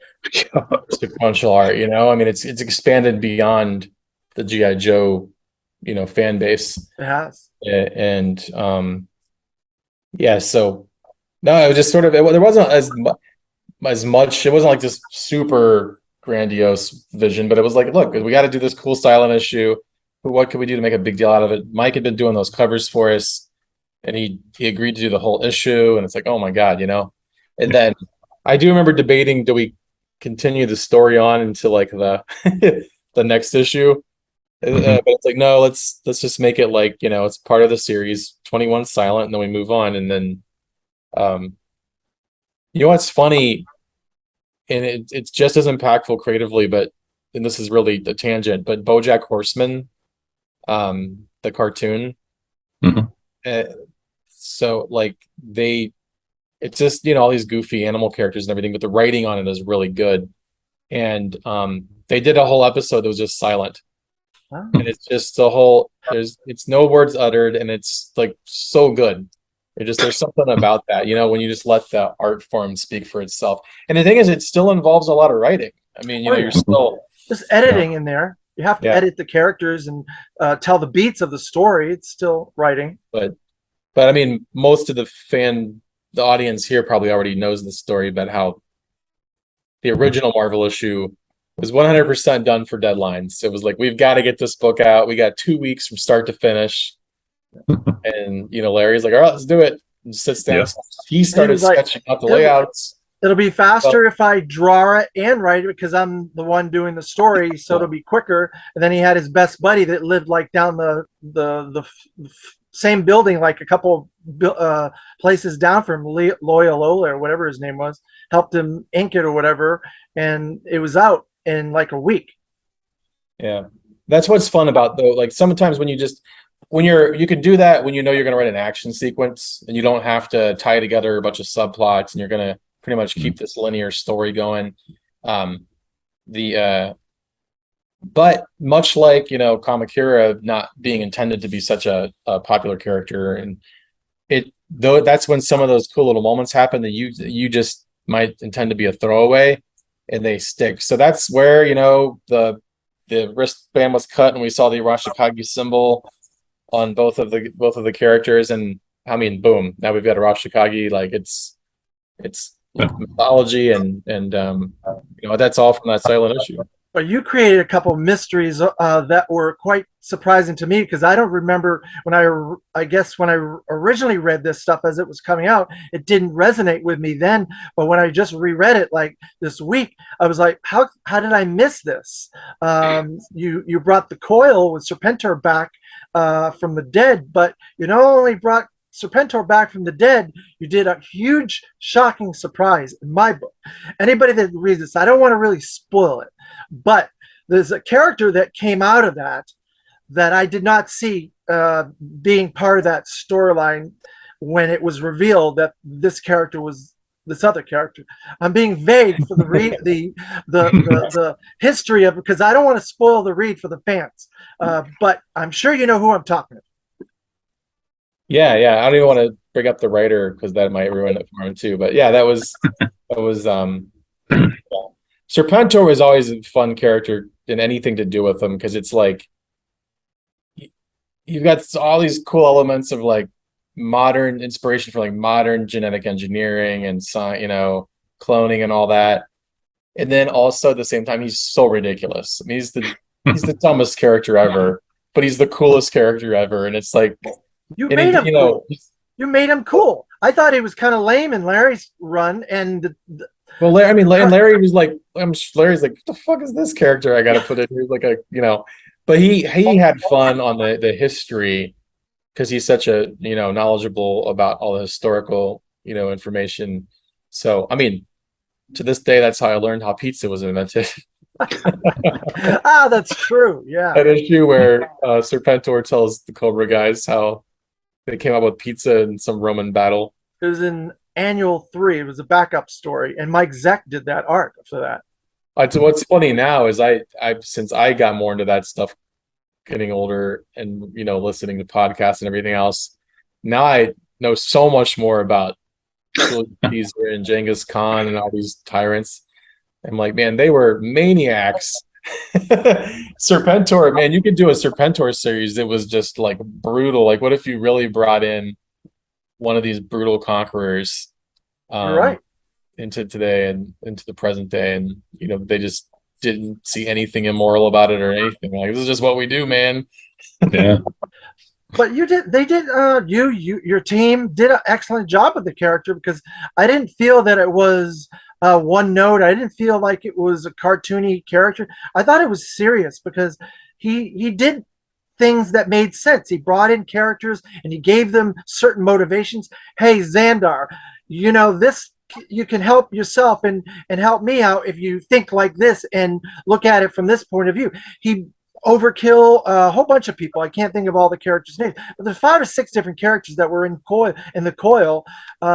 sequential art, I mean, it's expanded beyond the GI Joe, fan base. It has. And yeah, so no, it was just sort of there wasn't as much. It wasn't like this super grandiose vision, but it was like, look, we got to do this cool silent issue. What could we do to make a big deal out of it? Mike had been doing those covers for us, and he agreed to do the whole issue. And it's like, oh my god, And then I do remember debating, do we continue the story on into like the the next issue? But it's like, no, let's just make it like, it's part of the series, 21 silent, and then we move on. And then what's funny, and it's just as impactful creatively, but and this is really a tangent, but BoJack Horseman, the cartoon. Mhm. uh, so like it's just, all these goofy animal characters and everything, but the writing on it is really good. And they did a whole episode that was just silent. Huh? And it's just it's no words uttered, and it's like so good. There's something about that, when you just let the art form speak for itself. And the thing is, it still involves a lot of writing. I mean, Oh, you're yeah. still, There's editing in there. You have to Yeah. edit the characters and tell the beats of the story. It's still writing. But I mean, most of the audience here probably already knows the story about how the original Marvel issue was 100% done for deadlines. It was like, we've got to get this book out. We got 2 weeks from start to finish. And, Larry's like, all right, let's do it. And sits down. Yeah. He And he started was like, sketching out the layouts. it'll be faster if I draw it and write it because I'm the one doing the story, so it'll be quicker. And then he had his best buddy that lived like down the same building, like a couple places down from Loyola or whatever his name was, helped him ink it or whatever, and it was out in like a week. Yeah. That's what's fun about though. Like sometimes when you can do that when you're going to write an action sequence and you don't have to tie together a bunch of subplots and you're going to pretty much keep this linear story going. But much like, Kamakura not being intended to be such a popular character, and that's when some of those cool little moments happen that you just might intend to be a throwaway and they stick. So that's where, the wristband was cut and we saw the Arashikage symbol on both of the characters, and I mean, boom, now we've got Arashikage. Like it's mythology and that's all from that silent issue. But you created a couple of mysteries that were quite surprising to me because I don't remember when I guess when I originally read this stuff as it was coming out, it didn't resonate with me then. But when I just reread it like this week, I was like, how did I miss this? You brought the coil with Serpentor back from the dead, but you not only brought Serpentor back from the dead, you did a huge, shocking surprise in my book. Anybody that reads this, I don't want to really spoil it, but there's a character that came out of that I did not see being part of that storyline when it was revealed that this character was this other character. I'm being vague for the history of it because I don't want to spoil the read for the fans. But I'm sure you know who I'm talking about. Yeah. I don't even want to bring up the writer because that might ruin it for him too. But yeah, that was Serpentor was always a fun character in anything to do with him because it's like you've got all these cool elements of like modern inspiration for like modern genetic engineering and cloning and all that, and then also at the same time he's so ridiculous. I mean, he's the dumbest character ever, but he's the coolest character ever, and it's like you made him cool. You made him cool. I thought he was kind of lame in Larry's run, and well, Larry was like, Larry's like, what the fuck is this character I got to put in here? Like but he had fun on the history because he's such a knowledgeable about all the historical information. So I mean, to this day, that's how I learned how pizza was invented. That's true. Yeah, that issue where Serpentor tells the Cobra guys how they came up with pizza in some Roman battle. It was in Annual 3. It was a backup story, and Mike Zeck did that art for that. So what's funny now is I since I got more into that stuff, getting older and listening to podcasts and everything else, now I know so much more about Caesar and Genghis Khan and all these tyrants. I'm like, man, they were maniacs. Serpentor, man, you could do a Serpentor series that was just like brutal. Like, what if you really brought in one of these brutal conquerors right into today and into the present day, and they just didn't see anything immoral about it or anything. Like, this is just what we do, man. Yeah. But your team did an excellent job with the character because I didn't feel that it was one note. I didn't feel like it was a cartoony character. I thought it was serious because he did things that made sense. He brought in characters and he gave them certain motivations. Hey, Xandar, this, you can help yourself and help me out if you think like this and look at it from this point of view. He overkill a whole bunch of people. I can't think of all the characters' names, but there's 5 or 6 different characters that were in the coil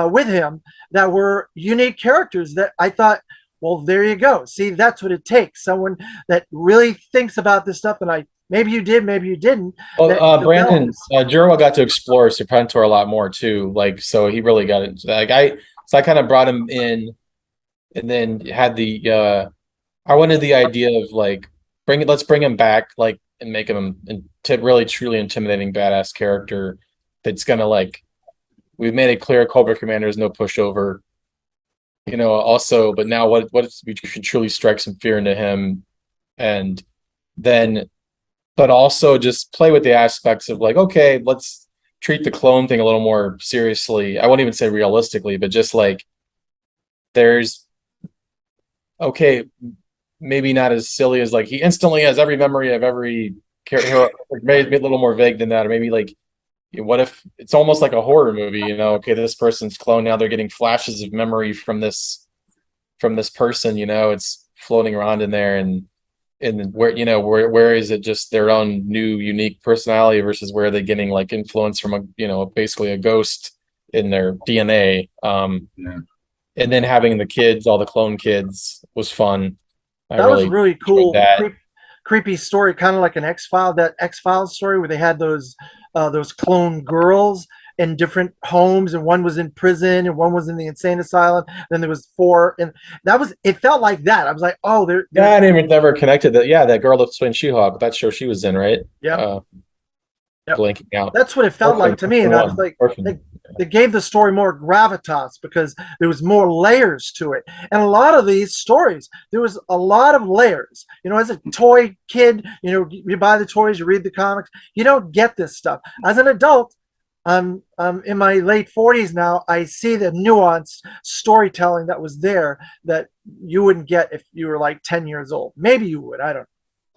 with him that were unique characters that I thought, well, there you go. See, that's what it takes. Someone that really thinks about this stuff, and maybe you did, maybe you didn't. Well, Brandon, Juro got to explore Serpentor a lot more too. Like, so he really got it. Like I kind of brought him in, and then had I wanted the idea of like let's bring him back, like, and make him a really truly intimidating badass character that's gonna like. We've made it clear Cobra Commander is no pushover. Also, but now what if we can truly strike some fear into him, and then, but also just play with the aspects of like, okay, let's treat the clone thing a little more seriously. I won't even say realistically, but just like there's okay, maybe not as silly as like he instantly has every memory of every character, maybe a little more vague than that, or maybe like what if it's almost like a horror movie, okay, this person's clone, now they're getting flashes of memory from this person, it's floating around in there, and where is it just their own new unique personality versus where are they getting like influence from basically a ghost in their DNA. Yeah. And then having the kids, all the clone kids, was fun. That was a really cool, that. creepy story, kind of like an X-Files story where they had those clone girls in different homes, and one was in prison and one was in the insane asylum. Then there was four, and it felt like that. I was like, oh, Yeah, I didn't even never connected that. Yeah, that girl that's playing She-Hulk, that show she was in, right? Yeah. Yep. Blanking out. That's what it felt like to me, and I was like, they gave the story more gravitas because there was more layers to it. And a lot of these stories, there was a lot of layers. As a toy kid, you buy the toys, you read the comics, you don't get this stuff. As an adult, I'm in my late 40s now. I see the nuanced storytelling that was there that you wouldn't get if you were like 10 years old. Maybe you would. I don't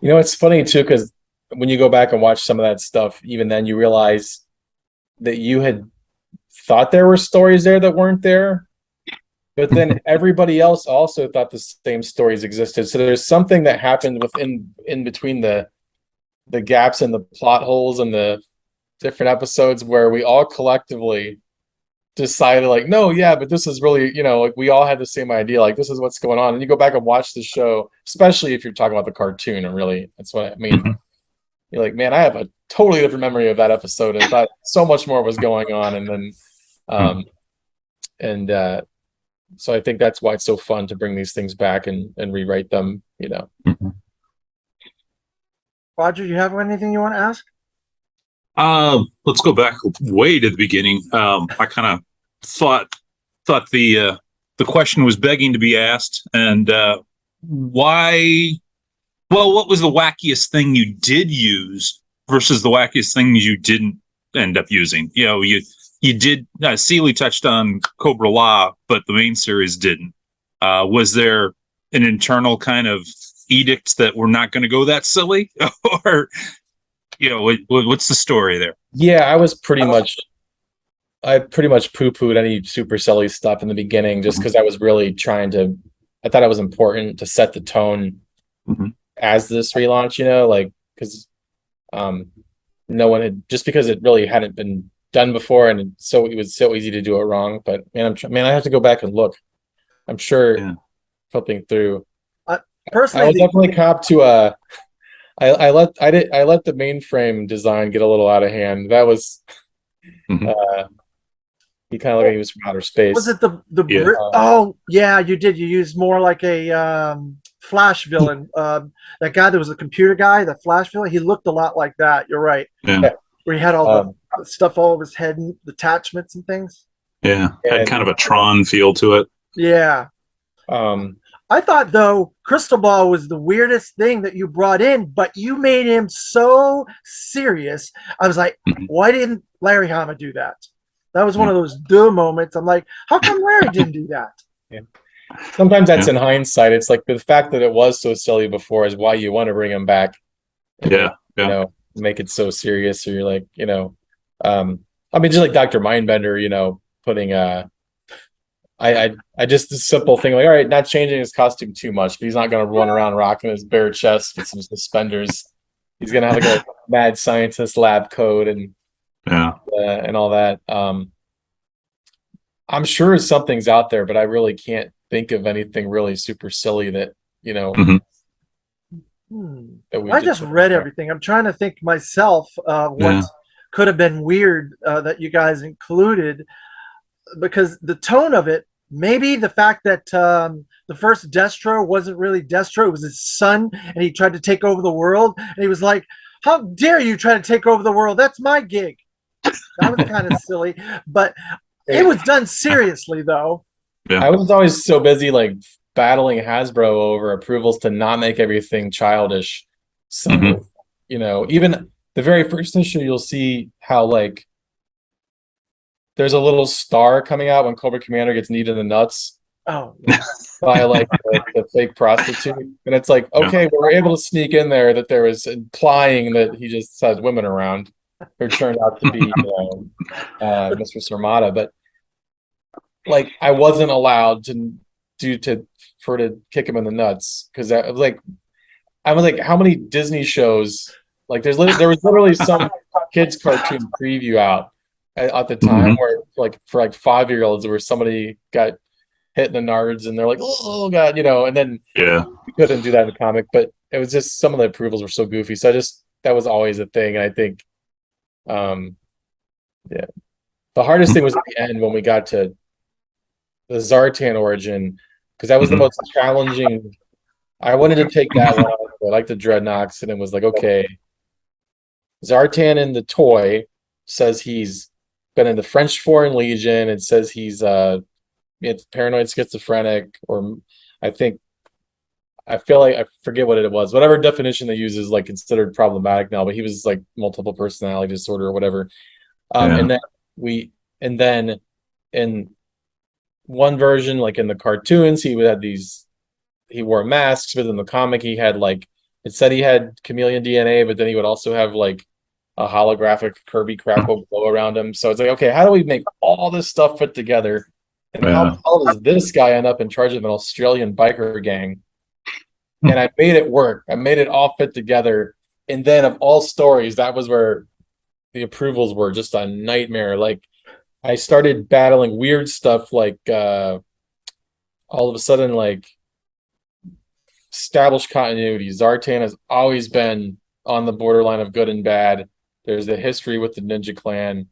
know. It's funny too, because when you go back and watch some of that stuff, even then you realize that you had thought there were stories there that weren't there, but then everybody else also thought the same stories existed. So there's something that happened in between the gaps and the plot holes and the different episodes where we all collectively decided like, no, yeah, but this is really, like we all had the same idea, like this is what's going on. And you go back and watch the show, especially if you're talking about the cartoon, and really that's what I mean. You're like, man, I have a totally different memory of that episode and thought so much more was going on. And then so I think that's why it's so fun to bring these things back and rewrite them. Roger, you have anything you want to ask? Let's go back way to the beginning. I kind of thought the question was begging to be asked, and why? Well, what was the wackiest thing you did use versus the wackiest things you didn't end up using? You did. Seeley touched on Cobra Law, but the main series didn't. Was there an internal kind of edict that we're not going to go that silly, or what's the story there? Yeah, I pretty much poo-pooed any super silly stuff in the beginning just because I was really I thought it was important to set the tone as this relaunch, like, because no one had, just because it really hadn't been done before, and so it was so easy to do it wrong. But man, I have to go back and look. I'm sure flipping through. Personally, I will definitely cop to I let the mainframe design get a little out of hand. That was he kind of looked like he was from outer space. Was it oh yeah, you did. You used more like a Flash villain. That guy that was the computer guy, the Flash villain. He looked a lot like that. You're right. Yeah. Where he had all the stuff all over his head and the attachments and things. Yeah, had kind of a Tron feel to it. Yeah. I thought, though, Crystal Ball was the weirdest thing that you brought in, but you made him so serious. I was like, why didn't Larry Hama do that? That was one of those duh moments. I'm like, how come Larry didn't do that? Yeah. Sometimes that's in hindsight. It's like the fact that it was so silly before is why you want to bring him back. Make it so serious. Or you're like, just like Dr. Mindbender, putting I just the simple thing like, all right, not changing his costume too much, but he's not going to run around rocking his bare chest with some suspenders. He's going to have like a mad scientist lab coat and all that. I'm sure something's out there, but I really can't think of anything really super silly that that I just read everything. I'm trying to think myself what could have been weird that you guys included, because the tone of it maybe the fact that the first Destro wasn't really Destro, it was his son, and he tried to take over the world, and he was like, how dare you try to take over the world? That's my gig. That was kind of silly, but it was done seriously, though. Yeah. I was always so busy like battling Hasbro over approvals to not make everything childish. So, even the very first issue, you'll see how like there's a little star coming out when Cobra Commander gets kneed in the nuts Oh, yeah. by like the fake prostitute, and it's like, okay, we were able to sneak in there that there was implying that he just has women around, who turned out to be Mr. Sarmata, but like I wasn't allowed to kick him in the nuts because I was like, how many Disney shows? Like there was literally some kids cartoon preview out at the time where like for like 5-year-olds where somebody got hit in the nards and they're like, oh god, and then we couldn't do that in the comic, but it was just some of the approvals were so goofy. So that was always a thing. And I think the hardest thing was at the end when we got to the Zartan origin, because that was the most challenging. I wanted to take that one off. I like the Dreadnoks, and it was like, okay, Zartan in the toy says he's been in the French Foreign Legion. It says he's it's paranoid schizophrenic, or I feel like I forget what it was. Whatever definition they use is like considered problematic now, but he was like multiple personality disorder or whatever. And then in one version, like in the cartoons, he wore masks, but in the comic he had like, it said he had chameleon DNA, but then he would also have like a holographic Kirby Crackle glow around him. So it's like, okay, how do we make all this stuff fit together? And how the hell does this guy end up in charge of an Australian biker gang? And I made it work. I made it all fit together. And then of all stories, that was where the approvals were just a nightmare. Like I started battling weird stuff like all of a sudden, like established continuity. Zartan has always been on the borderline of good and bad. There's a history with the Ninja Clan.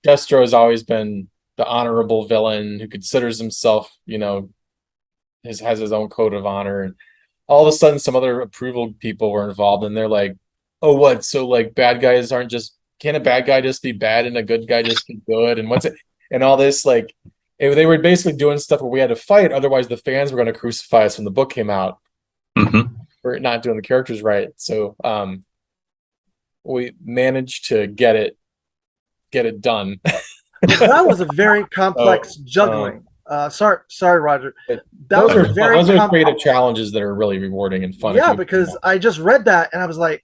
Destro has always been the honorable villain who considers himself, has his own code of honor. And all of a sudden, some other approval people were involved, and they're like, "Oh, what? So like, bad guys aren't just? Can a bad guy just be bad and a good guy just be good? And what's it? And all this like, they were basically doing stuff where we had to fight. Otherwise, the fans were going to crucify us when the book came out for not doing the characters right. So we managed to get it done. That was a very complex juggling. Sorry, Roger. Those are creative challenges that are really rewarding and fun. Yeah, because I just read that and I was like,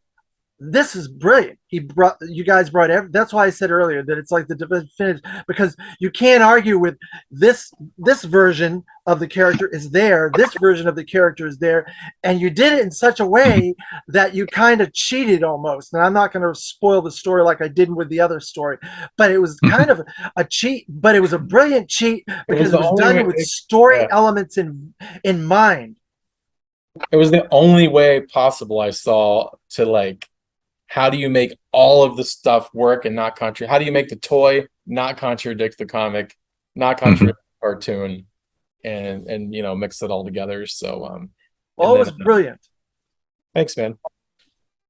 this is brilliant. You guys brought that's why I said earlier that it's like the definitive, because you can't argue with this version of the character is there, this version of the character is there, and you did it in such a way that you kind of cheated almost. And I'm not going to spoil the story like I did with the other story, but it was kind of a cheat, but it was a brilliant cheat because it was done with story elements in mind. It was the only way possible I saw to like, how do you make all of the stuff work and not contradict? How do you make the toy not contradict the comic, not contradict the cartoon, and mix it all together? So it was brilliant. Thanks, man.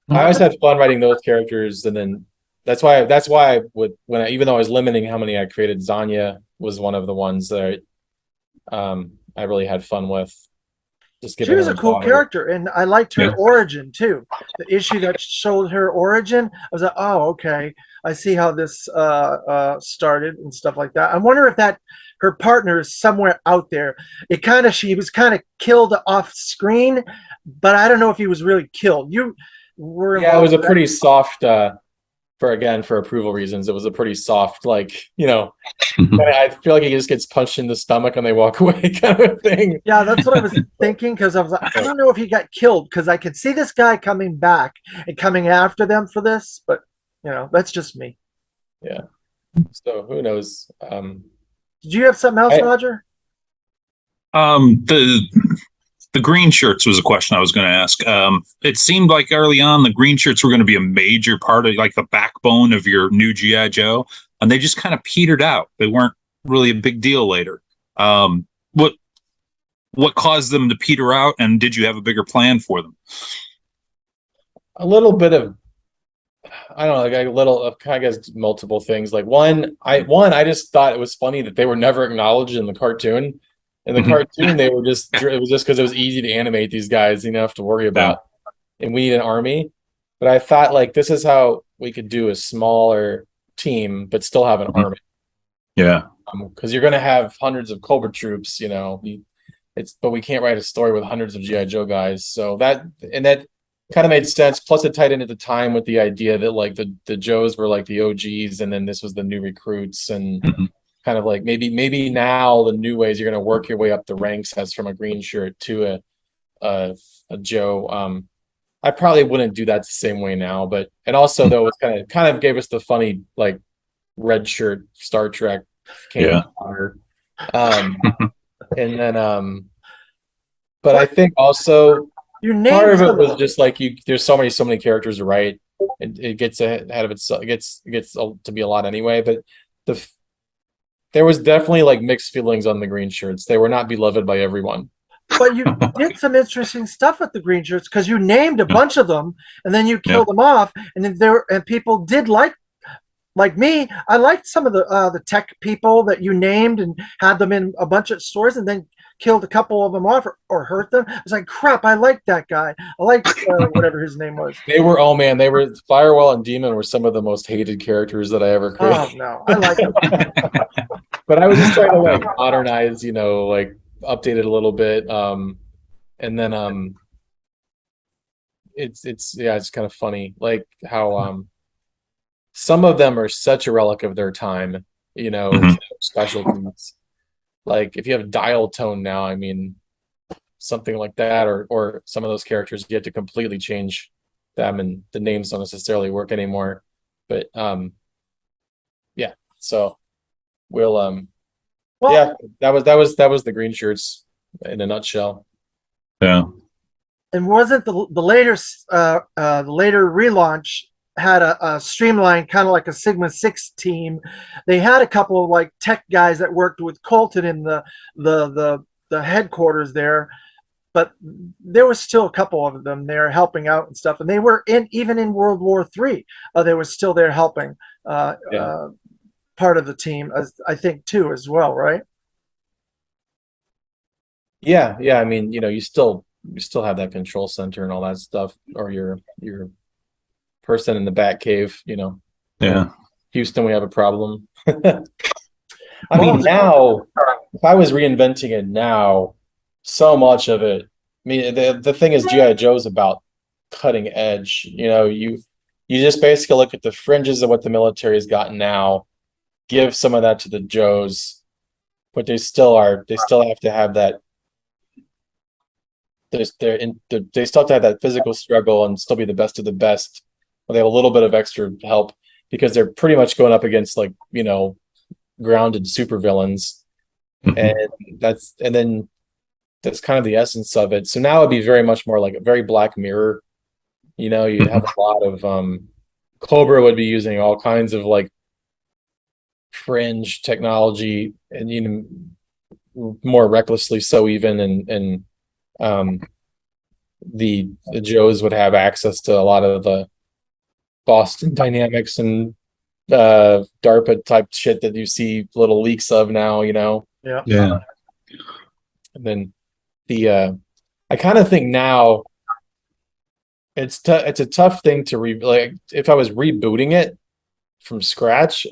I always had fun writing those characters, and then that's why I would, even though I was limiting how many I created, Zanya was one of the ones that I really had fun with. She was a cool character, and I liked her origin too. The issue that showed her origin, I was like, oh, okay, I see how this started and stuff like that. I wonder if her partner is somewhere out there. She was kind of killed off screen, but I don't know if he was really killed. You were it was a pretty soft. For approval reasons, it was a pretty soft, like, I feel like he just gets punched in the stomach and they walk away kind of thing. Yeah, that's what I was thinking, because I was like, I don't know if he got killed, because I could see this guy coming back and coming after them for this, but that's just me. Yeah. So who knows? Did you have something else, Roger? The green shirts was a question I was going to ask. It seemed like early on the green shirts were going to be a major part of like the backbone of your new G.I. Joe, and they just kind of petered out. They weren't really a big deal later. What caused them to peter out, and did you have a bigger plan for them? A little bit of, I don't know, like a little, I guess multiple things. Like one, I just thought it was funny that they were never acknowledged in the cartoon. In the Mhm. cartoon, they were just, it was just because it was easy to animate these guys, you don't have to worry Yeah. about. And we need an army. But I thought like this is how we could do a smaller team, but still have an Mhm. army. Yeah. Because you're going to have hundreds of Cobra troops, but we can't write a story with hundreds of GI Joe guys. So that kind of made sense. Plus, it tied into the time with the idea that like the Joes were like the OGs, and then this was the new recruits, and Mhm. kind of like maybe now the new ways you're going to work your way up the ranks as from a green shirt to a Joe. I probably wouldn't do that the same way now, but and also though it kind of gave us the funny like red shirt Star Trek cannon Yeah. fodder. Um, and then but I think also You part named of it some of was them. just like there's so many characters to write. It gets ahead of itself. It gets to be a lot anyway. But the there was definitely like mixed feelings on the green shirts. They were not beloved by everyone. But you did some interesting stuff with the green shirts because you named a bunch of them and then you Yeah. killed them off, and then people did like me. I liked some of the tech people that you named and had them in a bunch of stores, and then killed a couple of them off or hurt them. I was like, crap, I liked that guy. I liked whatever his name was. They were, oh man, they were Firewall and Demon were some of the most hated characters that I ever Oh created. no, I like them. But I was just trying to Yeah. like modernize, like update it a little bit. And then it's yeah, it's kind of funny like how some of them are such a relic of their time, Mhm. specialties. Like if you have dial tone now, I mean something like that, or some of those characters you have to completely change them and the names don't necessarily work anymore. But yeah, so we'll Well, yeah, that was the green shirts in a nutshell. Yeah. and wasn't the later relaunch had a streamlined kind of like a Sigma 6 team. They had a couple of like tech guys that worked with Colton in the headquarters there, but there was still a couple of them there helping out and stuff, and they were in even in World War III. They were still there helping, uh, Yeah. uh, part of the team, as I think too as well, right? Yeah, I mean, you still have that control center and all that stuff, or your person in the bat cave, in Yeah. Houston we have a problem. I Well, mean, now if I was reinventing it now, so much of it. I mean, the thing is, GI Joe's about cutting edge. You just basically look at the fringes of what the military's got now, give some of that to the Joes, but they still have to have that. They still have to have that physical struggle and still be the best of the best. But they have a little bit of extra help because they're pretty much going up against like grounded supervillains, and Mhm. then that's kind of the essence of it. So now it'd be very much more like a very Black Mirror. You'd have Mhm. a lot of Cobra would be using all kinds of like fringe technology, and more recklessly so even, and um the Joes would have access to a lot of the Boston Dynamics and DARPA type shit that you see little leaks of now. yeah. Yeah. And then the I kind of think now it's a tough thing to like if I was rebooting it from scratch,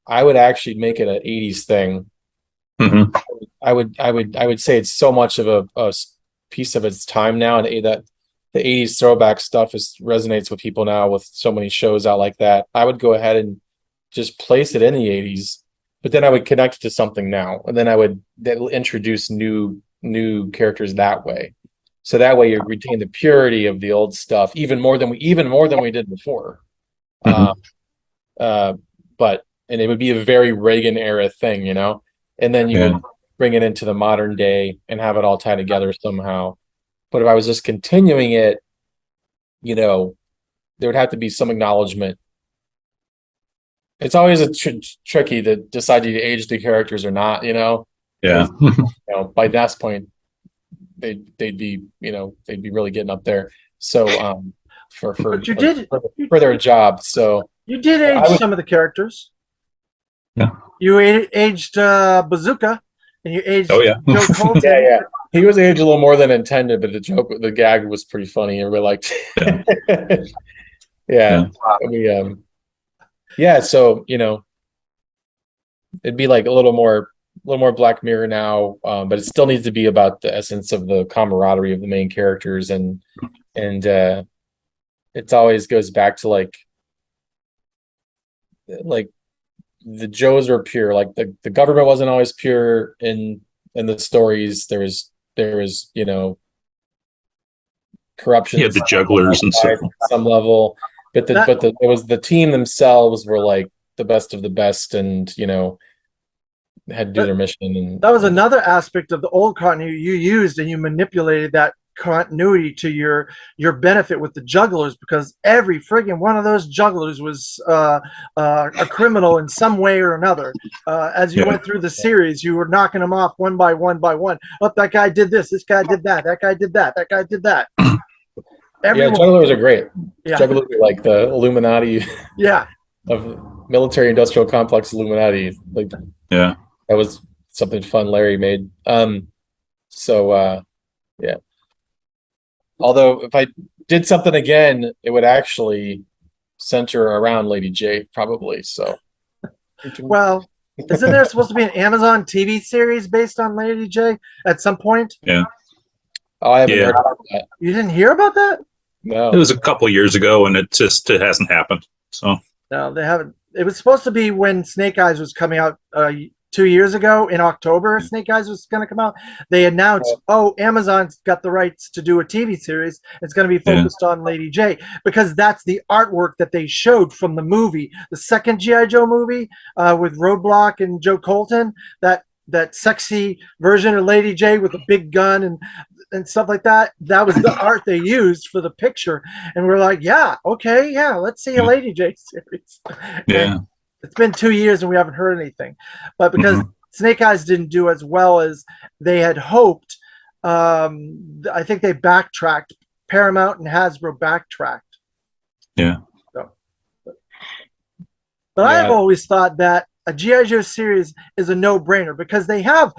I would actually make it an 80s thing. Mhm. I would say it's so much of a piece of its time now, and that the 80s throwback stuff resonates with people now with so many shows out like that. I would go ahead and just place it in the 80s, but then I would connect it to something now, and then I would introduce new characters that way. So that way you retain the purity of the old stuff even more than we did before. Uh, Mhm. uh, and it would be a very Reagan era thing. And then you Yeah. would bring it into the modern day and have it all tie together somehow. But if I was just continuing it, there would have to be some acknowledgement. It's always tricky to decide to age the characters or not. Yeah. By that point, they'd be they'd be really getting up there. So for But you did for their job. So you did I age would some of the characters. Yeah. You aged Bazooka, and you aged Oh yeah. Joe yeah, Colton. yeah. He was aged a little more than intended, but the gag was pretty funny. And we're like, Yeah. yeah, Yeah. we yeah. So it'd be like a little more Black Mirror now, but it still needs to be about the essence of the camaraderie of the main characters, and it always goes back to like the Joes were pure. Like the government wasn't always pure in the stories. There was corruption Yeah, at the jugglers and stuff. some level, but That it was the team themselves were like the best of the best, and had to do that, their mission. And that was another aspect of the old continuity you used, and you manipulated that continuity to your benefit with the jugglers, because every friggin' one of those jugglers was a criminal in some way or another. As you Yeah. went through the series, you were knocking them off one by one by one. Oh, that guy did this guy did that guy did that guy did that. yeah, Everyone. jugglers are great. Yeah. Jugglers are like the Illuminati Yeah. of military industrial complex Illuminati. Like Yeah. that was something fun Larry made. Yeah. Although if I did something again, it would actually center around Lady J, probably. So Well, isn't there supposed to be an Amazon TV series based on Lady J at some point? Yeah. I haven't Yeah. heard about that. You didn't hear about that? It No. was a couple years ago, and it hasn't happened. So No, they haven't. It was supposed to be when Snake Eyes was coming out 2 years ago in October. Snake Eyes was going to come out. They announced, oh, Amazon's got the rights to do a TV series. It's going to be focused on Lady J, because that's the artwork that they showed from the movie, the second G.I. Joe movie with Roadblock and Joe Colton. That sexy version of Lady J with a big gun and stuff like that. That was the art they used for the picture. And we're like, yeah, okay, yeah, let's see a Lady J series. yeah. And it's been 2 years and we haven't heard anything. But because Snake Eyes didn't do as well as they had hoped, I think they backtracked. Paramount and Hasbro backtracked. Yeah. So, but I've always thought that a G.I. Joe series is a no-brainer, because they have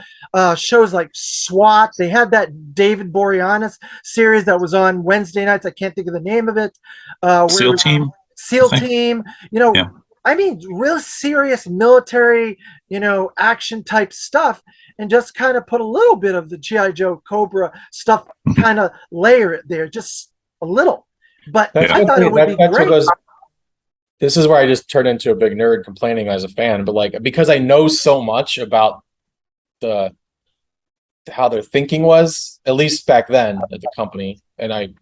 shows like SWAT. They had that David Boreanaz series that was on Wednesday nights. I can't think of the name of it. SEAL Team. SEAL Team. Yeah. I mean, real serious military, action type stuff, and just kind of put a little bit of the G.I. Joe Cobra stuff, kind of layer it there, just a little. But I thought it would be great. This is where I just turned into a big nerd complaining as a fan, but because I know so much about how their thinking was, at least back then at the company, and I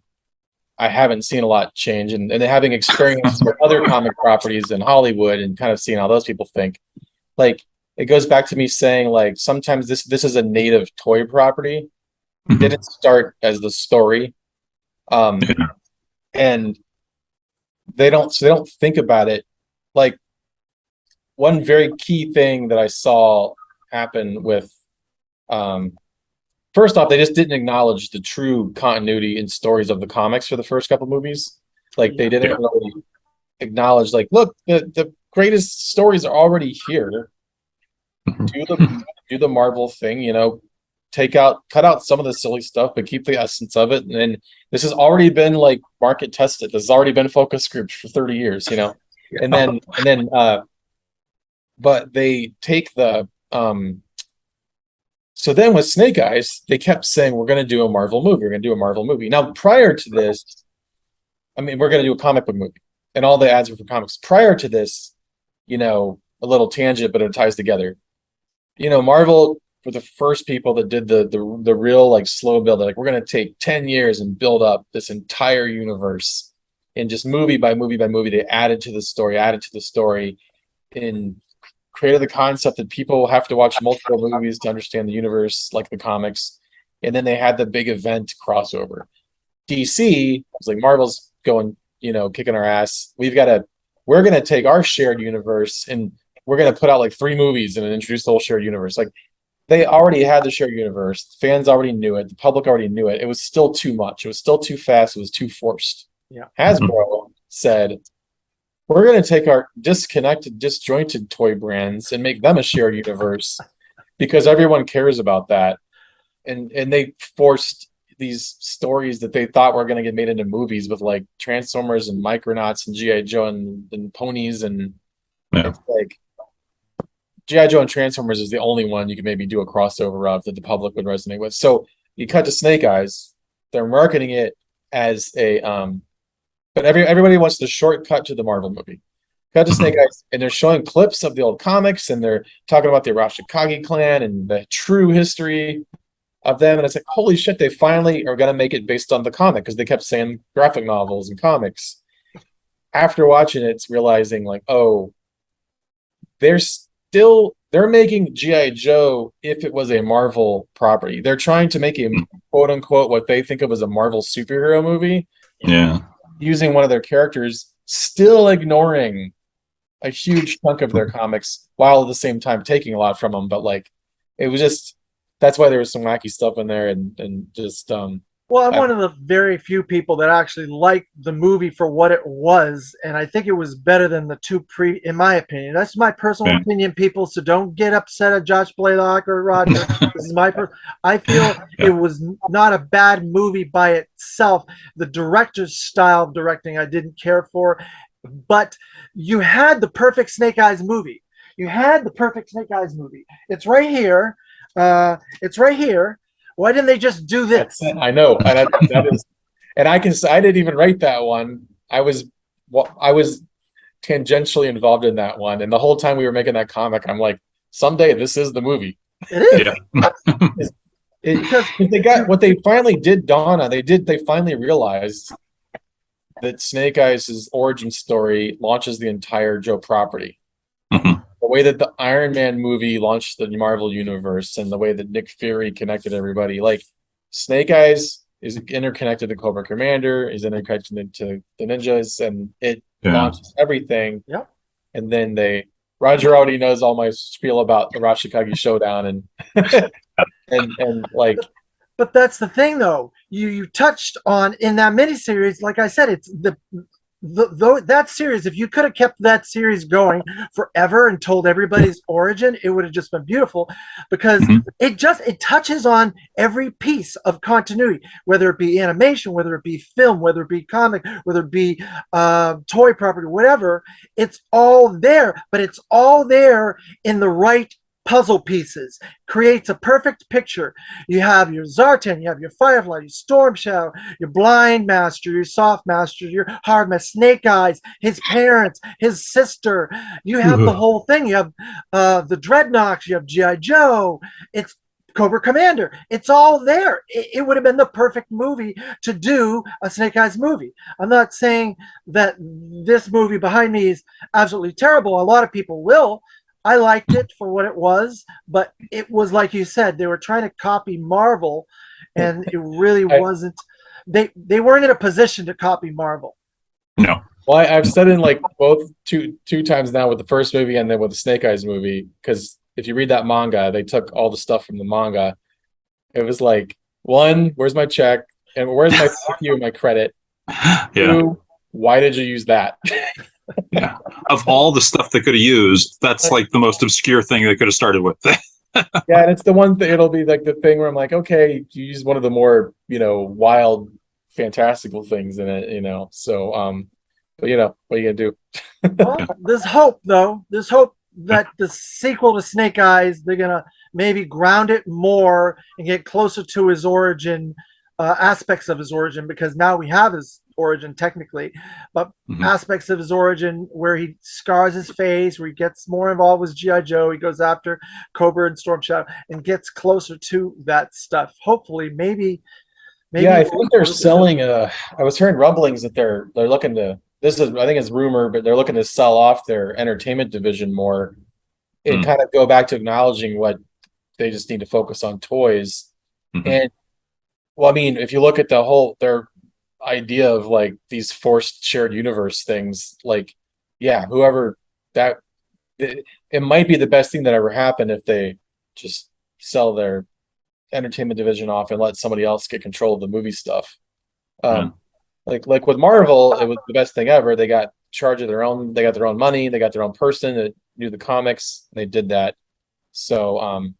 haven't seen a lot change, and having experience with other comic properties in Hollywood and kind of seeing how those people think, it goes back to me saying sometimes this is a native toy property. It didn't start as the story, and they don't think about it. One very key thing that I saw happen with first off, they just didn't acknowledge the true continuity and stories of the comics for the first couple movies. They didn't really acknowledge look, the greatest stories are already here. Do the Marvel thing, cut out some of the silly stuff, but keep the essence of it. And then this has already been market tested. This has already been focus groups for 30 years, and then but they take the so then with Snake Eyes, they kept saying, we're going to do a Marvel movie. We're going to do a Marvel movie. Now, prior to this, we're going to do a comic book movie, and all the ads were for comics. Prior to this, a little tangent, but it ties together. Marvel were the first people that did the real slow build. We're going to take 10 years and build up this entire universe, and just movie by movie by movie, they added to the story, and created the concept that people have to watch multiple movies to understand the universe, like the comics. And then they had the big event crossover. DC was Marvel's going, kicking our ass. We're going to take our shared universe and we're going to put out 3 movies and introduce the whole shared universe. they already had the shared universe. Fans already knew it. The public already knew it. It was still too much. It was still too fast. It was too forced. Yeah. Hasbro said, we're going to take our disconnected, disjointed toy brands and make them a shared universe because everyone cares about that. And they forced these stories that they thought were going to get made into movies with like Transformers and Micronauts and G.I. Joe and ponies. And it's like G.I. Joe and Transformers is the only one you could maybe do a crossover of that the public would resonate with. So you cut to Snake Eyes. They're marketing it as a but everybody wants the shortcut to the Marvel movie. Cut to Snake Eyes, and they're showing clips of the old comics, and they're talking about the Arashikage clan and the true history of them. And it's like, holy shit, they finally are going to make it based on the comic, because they kept saying graphic novels and comics. After watching it, it's realizing like, oh, they're making G.I. Joe if it was a Marvel property. They're trying to make a quote unquote what they think of as a Marvel superhero movie. Yeah. Using one of their characters, still ignoring a huge chunk of their comics while at the same time taking a lot from them. But like, it was just, that's why there was some wacky stuff in there, and just well, I'm one of the very few people that actually liked the movie for what it was, and I think it was better than the two in my opinion. That's my personal opinion, people, so don't get upset at Josh Blaylock or Roger. This is my I feel it was not a bad movie by itself. The director's style of directing I didn't care for, but you had the perfect Snake Eyes movie. You had the perfect Snake Eyes movie. It's right here. It's right here. Why didn't they just do this? I know, and that is, and I didn't even write that one. I was tangentially involved in that one, and the whole time we were making that comic, I'm like, someday this is the movie. It is. Because they got what they finally did dawn on. They finally realized that Snake Eyes' origin story launches the entire Joe property. The way that the Iron Man movie launched the Marvel universe, and the way that Nick Fury connected everybody, like Snake Eyes is interconnected to Cobra Commander, is interconnected to the ninjas, and it launches everything. Yep. And then Roger already knows all my spiel about the Rashikage Showdown and and like. But that's the thing, though. You touched on in that miniseries. Like I said, it's that series. If you could have kept that series going forever and told everybody's origin, it would have just been beautiful, because it touches on every piece of continuity, whether it be animation, whether it be film, whether it be comic, whether it be toy property, whatever. It's all there, but it's all there in the right puzzle pieces. Creates a perfect picture. You have your Zartan, you have your Firefly, your Storm Shadow, your Blind Master, your Soft Master, your Hard Master, Snake Eyes, his parents, his sister. You have the whole thing. You have the Dreadnoks, you have G.I. Joe. It's Cobra Commander. It's all there. It would have been the perfect movie to do a Snake Eyes movie. I'm not saying that this movie behind me is absolutely terrible. A lot of people will. I liked it for what it was, but it was, like you said, they were trying to copy Marvel, and it really wasn't. They weren't in a position to copy Marvel. No. Well, I've said in like both two times now with the first movie and then with the Snake Eyes movie, because if you read that manga, they took all the stuff from the manga. It was like, one, where's my check? And where's my thank you and my credit? Two, why did you use that? Yeah. Of all the stuff they could have used, that's like the most obscure thing they could have started with. Yeah, and it's the one thing, it'll be like the thing where I'm like, okay, you use one of the more, wild, fantastical things in it, so, but what are you gonna do? Well, there's hope, though. There's hope that the sequel to Snake Eyes, they're gonna maybe ground it more and get closer to his origin, aspects of his origin, because now we have his origin technically, but aspects of his origin where he scars his face, where he gets more involved with G.I. Joe, he goes after Cobra and Storm Shadow and gets closer to that stuff. Hopefully, maybe yeah, I think they're selling I was hearing rumblings that they're looking to, this is, I think it's rumor, but they're looking to sell off their entertainment division more and kind of go back to acknowledging what they just need to focus on toys. And well, I mean, if you look at their idea of like these forced shared universe things, like, yeah, whoever it might be the best thing that ever happened if they just sell their entertainment division off and let somebody else get control of the movie stuff. Yeah. Like with Marvel, it was the best thing ever. They got charge of their own. They got their own money. They got their own person that knew the comics. They did that. So,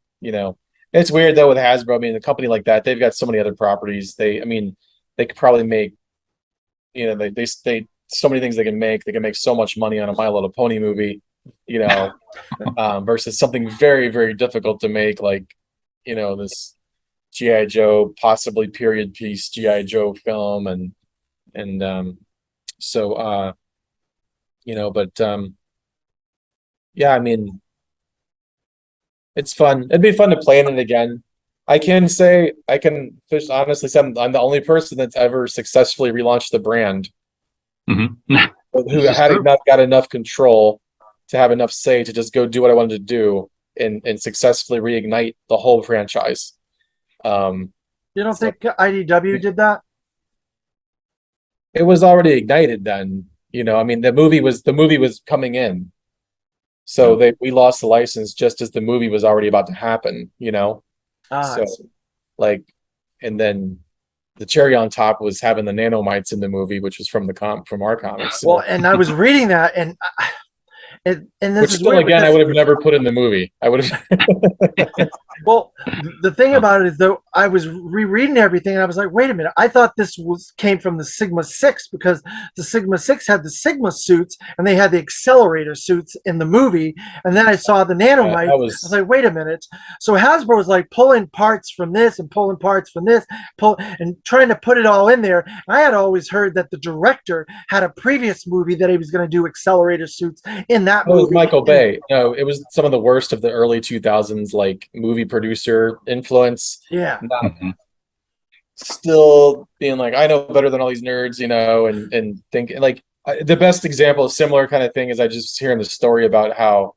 it's weird though with Hasbro. I mean, a company like that, they've got so many other properties. I mean, they could probably make, they so many things they can make. They can make so much money on a My Little Pony movie, versus something very, very difficult to make, like, this GI Joe, possibly period piece GI Joe film, and so but yeah, I mean, it's fun. It'd be fun to play in it again. I can just honestly say I'm the only person that's ever successfully relaunched the brand Hmm. who got enough control to have enough say to just go do what I wanted to do and successfully reignite the whole franchise. You don't So think IDW did that? it was already ignited then. I mean, the movie was coming in. So we lost the license just as the movie was already about to happen. Ah, I So see. like, and then the cherry on top was having the nanomites in the movie, which was from our comics. So, Well, and I was reading that, and this which is still, weird again, I because, would have never put in the movie. I would have. well, the thing Oh, about it is, though, I was rereading everything, and I was like, wait a minute, I thought this came from the Sigma Six, because the Sigma Six had the Sigma suits and they had the accelerator suits in the movie, and then I saw the nanomites. That I was was like, wait a minute. So Hasbro was like pulling parts from this and pulling parts from this, and trying to put it all in there. I had always heard that the director had a previous movie that he was going to do accelerator suits in that It was movie. Michael Bay. No, it was some of the worst of the early 2000s, like movie producer influence. Yeah. Not mhm. still being like, I know better than all these nerds, and think like the best example of similar kind of thing is I just hearing the story about how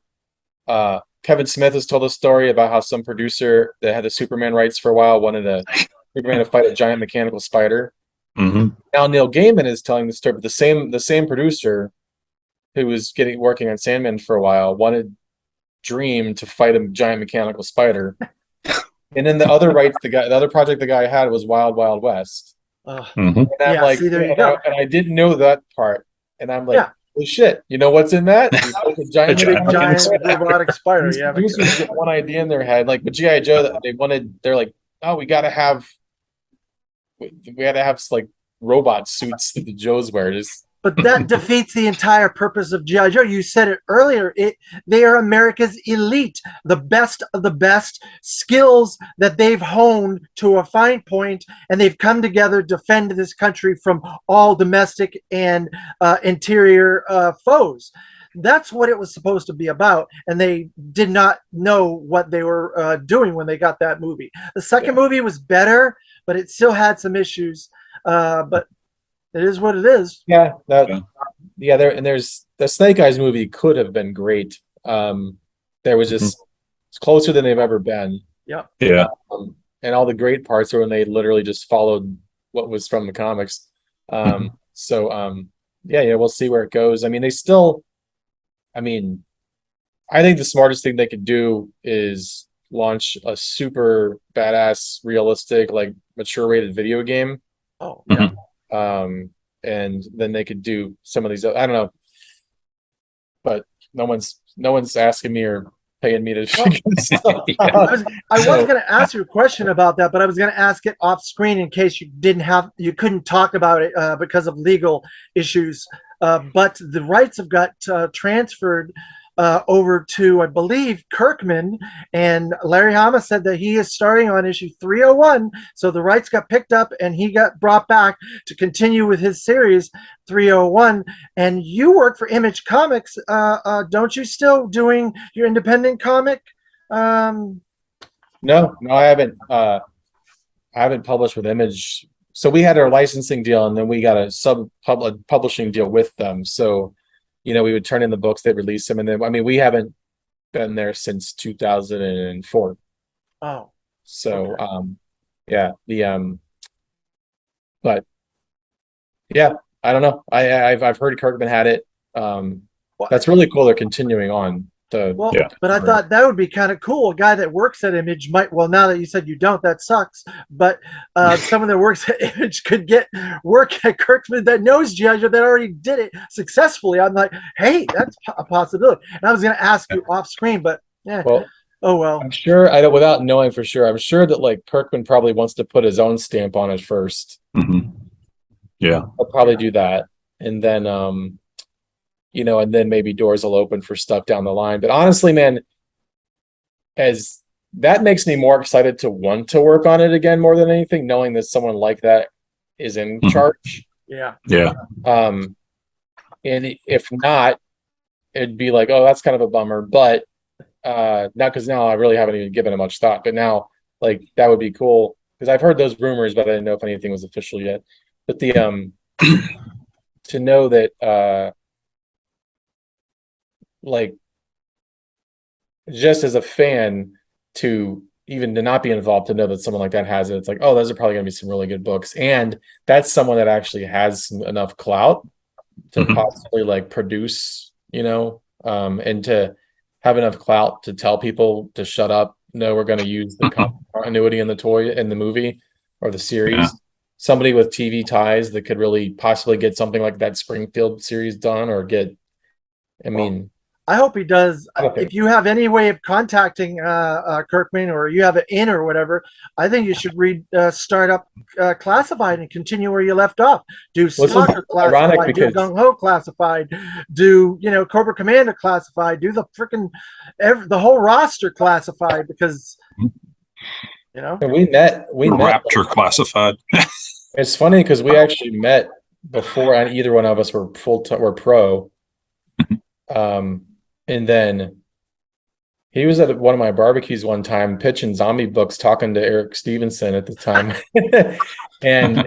Kevin Smith has told a story about how some producer that had the Superman rights for a while wanted Superman to fight a giant mechanical spider. Mhm. Now Neil Gaiman is telling the story, but the same producer who was working on Sandman for a while wanted Dream to fight a giant mechanical spider. And then the other project the guy had was Wild Wild West. Mhm. And I'm Yeah. like, See, there you go. and I didn't know that part. And I'm like, Yeah. well, shit, you know what's in that? He fights a A giant Big giant mechanical mechanical giant spider. spider. robotic spider. These Yeah. producers get one idea in their head, like with GI Joe, that they're like, oh, we got to have like robot suits that the Joes wear. Just But that defeats the entire purpose of GI Joe. You said it earlier. They are America's elite, the best of the best, skills that they've honed to a fine point, and they've come together to defend this country from all domestic and interior foes. That's what it was supposed to be about, and they did not know what they were doing when they got that movie. The second yeah, movie was better, but it still had some issues. But it is what it is. yeah, Yeah. there's the Snake Eyes movie could have been great. There was Mhm. just it's closer than they've ever been. Yeah. Yeah. And all the great parts are when they literally just followed what was from the comics. Mhm. Yeah, we'll see where it goes. I mean, I mean, I think the smartest thing they could do is launch a super badass, realistic, like mature rated video game. Oh, yeah. Mhm. And then they could do some of these. I don't know, but no one's asking me or paying me to Well, figure this stuff Yeah. I out. was I was So going to ask you a question about that, but I was going to ask it off screen in case you couldn't talk about it because of legal issues. But the rights have got transferred over to, I believe, Kirkman, and Larry Hama said that he is starting on issue 301. So the rights got picked up, and he got brought back to continue with his series 301. And you work for Image Comics, don't you? Still doing your independent comic? Um, no, I haven't published with Image. So we had our licensing deal, and then we got a publishing deal with them. So, we would turn in the books, they'd release them, and then I mean, we haven't been there since 2004. oh, So, okay. yeah, but yeah, I don't know. I've heard Kirkman had it. Well, That's really cool. They're continuing on. Well, Yeah. but I thought that would be kind of cool. A guy that works at Image might, well, now that you said you don't, that sucks. But someone that works at Image could get work at Kirkman that knows G.I. Joe that already did it successfully. I'm like, hey, that's a possibility. And I was going to ask you off screen, but yeah. Well, Oh, well. I'm sure I don't without knowing for sure. I'm sure that like Kirkman probably wants to put his own stamp on it first. Hmm. Yeah. I'll probably do that, and then and then maybe doors will open for stuff down the line. But honestly, man, as that makes me more excited to want to work on it again more than anything, knowing that someone like that is in charge. Yeah. Yeah. And if not, it'd be like, oh, that's kind of a bummer. But not because now I really haven't even given it much thought. But now, like, that would be cool because I've heard those rumors, but I didn't know if anything was official yet. But the to know that like just as a fan to even to not be involved to know that someone like that has it, it's like, oh, those are probably going to be some really good books, and that's someone that actually has enough clout to possibly like produce, and to have enough clout to tell people to shut up. No, we're going to use the continuity in the movie or the series. Yeah. Somebody with TV ties that could really possibly get something like that Springfield series done, or get. I mean, I hope he does. Okay. If you have any way of contacting Kirkman, or you have an in or whatever, I think you should start up Classified and continue where you left off. Do Stalker Classified, do Gung Ho Classified, do Cobra Commander Classified, do the freaking the whole roster Classified, because and we met Raptor Classified. It's funny because we actually met before either one of us were were pro. And then he was at one of my barbecues one time pitching zombie books, talking to Eric Stevenson at the time. and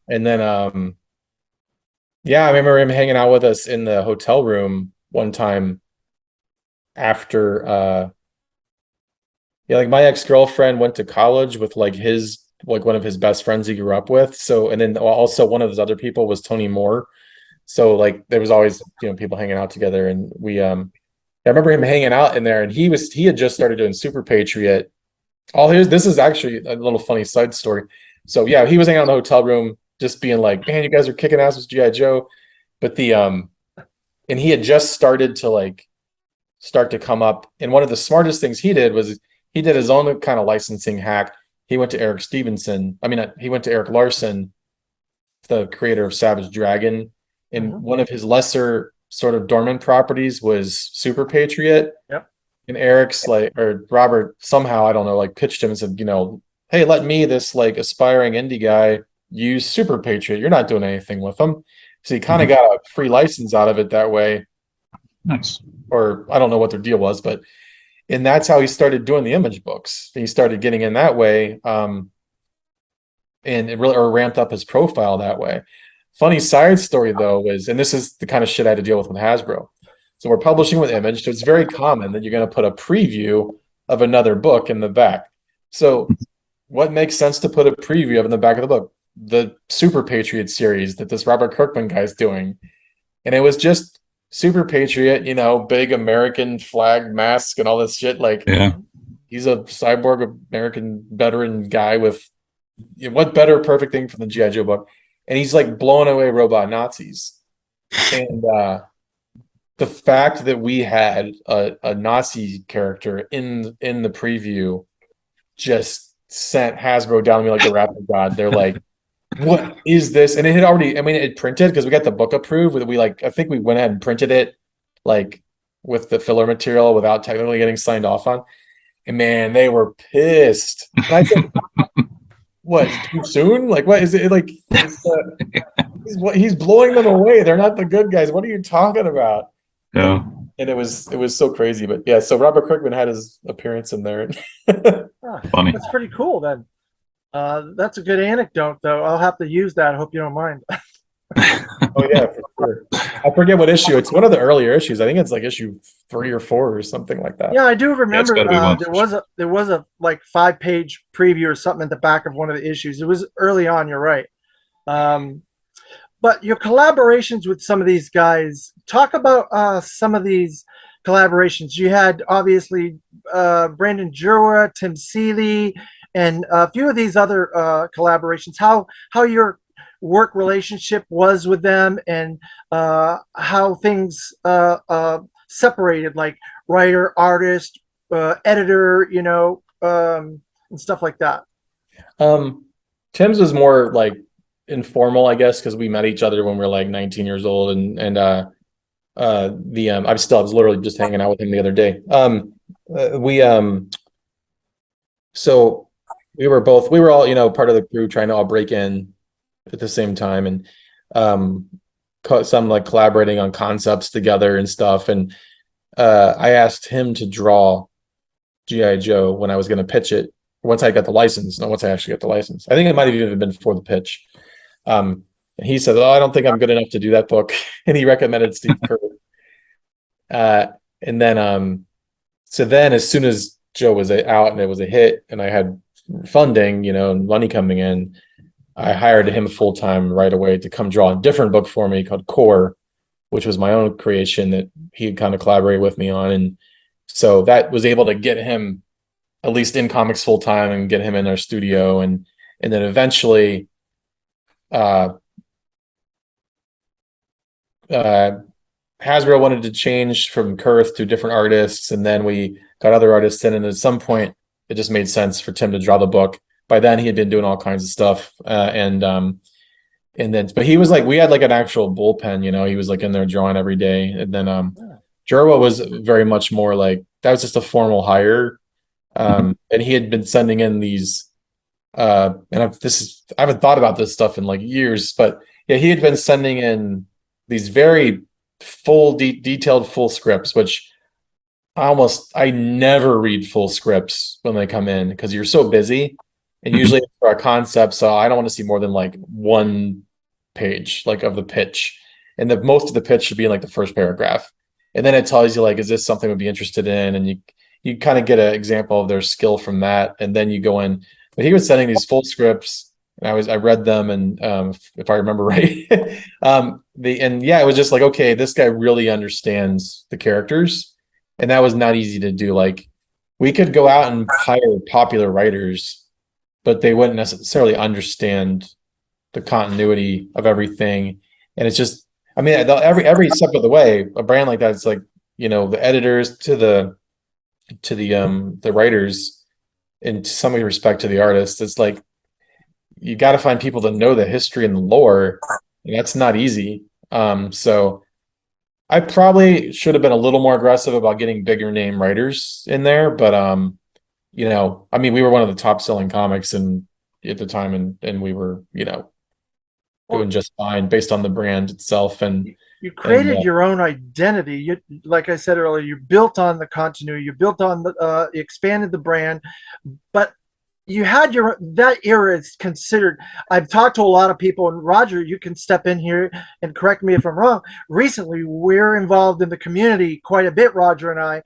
then I remember him hanging out with us in the hotel room one time after like my ex-girlfriend went to college with like one of his best friends he grew up with. So, and then also one of his other people was Tony Moore. So like there was always people hanging out together, and I remember him hanging out in there, and he had just started doing Super Patriot. This is actually a little funny side story. So yeah, he was hanging out in the hotel room, just being like, "Man, you guys are kicking ass with G.I. Joe," but and he had just started to come up. And one of the smartest things he did was he did his own kind of licensing hack. He went to Eric Stevenson. I mean, he went to Eric Larson, the creator of Savage Dragon. And one of his lesser sort of dormant properties was Super Patriot. Yep. And Eric's or Robert somehow, I don't know, like pitched him and said, hey, let me, this like aspiring indie guy, use Super Patriot. You're not doing anything with them. So he kind of got a free license out of it that way. Nice. Or I don't know what their deal was, and that's how he started doing the Image books. He started getting in that way. And it really ramped up his profile that way. Funny side story though was, and this is the kind of shit I had to deal with Hasbro. So we're publishing with Image, so it's very common that you're going to put a preview of another book in the back. So what makes sense to put a preview of in the back of the book? The Super Patriot series that this Robert Kirkman guy's doing. And it was just Super Patriot, big American flag mask and all this shit. Like, he's a cyborg American veteran guy with what better perfect thing from the G.I. Joe book? And he's like blowing away robot Nazis. And the fact that we had a Nazi character in the preview just sent Hasbro down to me like the wrath of God. They're like, what is this? And it had already, it printed because we got the book approved. I think we went ahead and printed it like with the filler material without technically getting signed off on. And man, they were pissed. And I said, what, too soon? Like, what is it? Like, he's blowing them away. They're not the good guys. What are you talking about? Yeah. And it was so crazy. But yeah, so Robert Kirkman had his appearance in there. Funny. That's pretty cool then. That's a good anecdote, though. I'll have to use that. I hope you don't mind. Oh yeah, for sure. I forget what issue. It's one of the earlier issues. I think it's like issue 3 or 4 or something like that. Yeah, I do remember Yeah, there was a like 5-page preview or something at the back of one of the issues. It was early on. You're right. But your collaborations with some of these guys. Talk about some of these collaborations. You had obviously Brandon Jura, Tim Seeley, and a few of these other collaborations. How your work relationship was with them, and how things separated, like writer, artist, editor, and stuff like that. Tim's was more like informal, I guess, because we met each other when we were like 19 years old, and I was literally just hanging out with him the other day. We so we were all, part of the crew trying to all break in at the same time, and some like collaborating on concepts together and stuff. And I asked him to draw GI Joe when I was going to pitch it, once I got the license. No, once I actually got the license, I think it might have even been before the pitch. And he said, "Oh, I don't think I'm good enough to do that book," and he recommended Steve Kerr. And then, so then as soon as Joe was out and it was a hit, and I had funding, and money coming in, I hired him full time right away to come draw a different book for me called Core, which was my own creation that he kind of collaborated with me on. And so that was able to get him at least in comics full time and get him in our studio. And then eventually, Hasbro wanted to change from Kurth to different artists, and then we got other artists in, and at some point it just made sense for Tim to draw the book. By then he had been doing all kinds of stuff, and then, but he was like, we had like an actual bullpen, he was like in there drawing every day. And then Jerwa was very much more like, that was just a formal hire, and he had been sending in these and I haven't thought about this stuff in like years, but yeah, he had been sending in these very full detailed full scripts, which I never read full scripts when they come in, because you're so busy, and usually for a concept, so I don't want to see more than like one page like of the pitch, and the most of the pitch should be in like the first paragraph, and then it tells you like, is this something we'd be interested in, and you kind of get an example of their skill from that, and then you go in. But he was sending these full scripts, and I read them, and if I remember right, it was just like, okay, this guy really understands the characters, and that was not easy to do. Like, we could go out and hire popular writers, but they wouldn't necessarily understand the continuity of everything. And it's just, I mean, every step of the way, a brand like that, it's like, the editors to the writers, and to some respect to the artists, it's like, you got to find people that know the history and the lore, and that's not easy. So I probably should have been a little more aggressive about getting bigger name writers in there, but I mean, we were one of the top selling comics at the time, and we were, doing just fine based on the brand itself. And you created your own identity. Like I said earlier, you built on the continuity, you built on you expanded the brand, but you had that era is considered. I've talked to a lot of people, and Roger, you can step in here and correct me if I'm wrong. Recently, we're involved in the community quite a bit, Roger and I,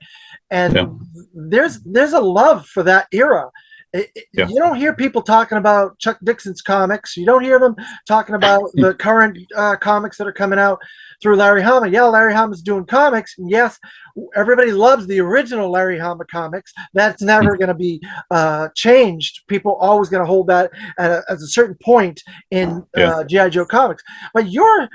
and there's a love for that era. You don't hear people talking about Chuck Dixon's comics. You don't hear them talking about the current comics that are coming out through Larry Hama. Yeah, Larry Hama's doing comics, and yes, everybody loves the original Larry Hama comics. That's never going to be changed. People always going to hold that as a certain point in G.I. Joe comics. But your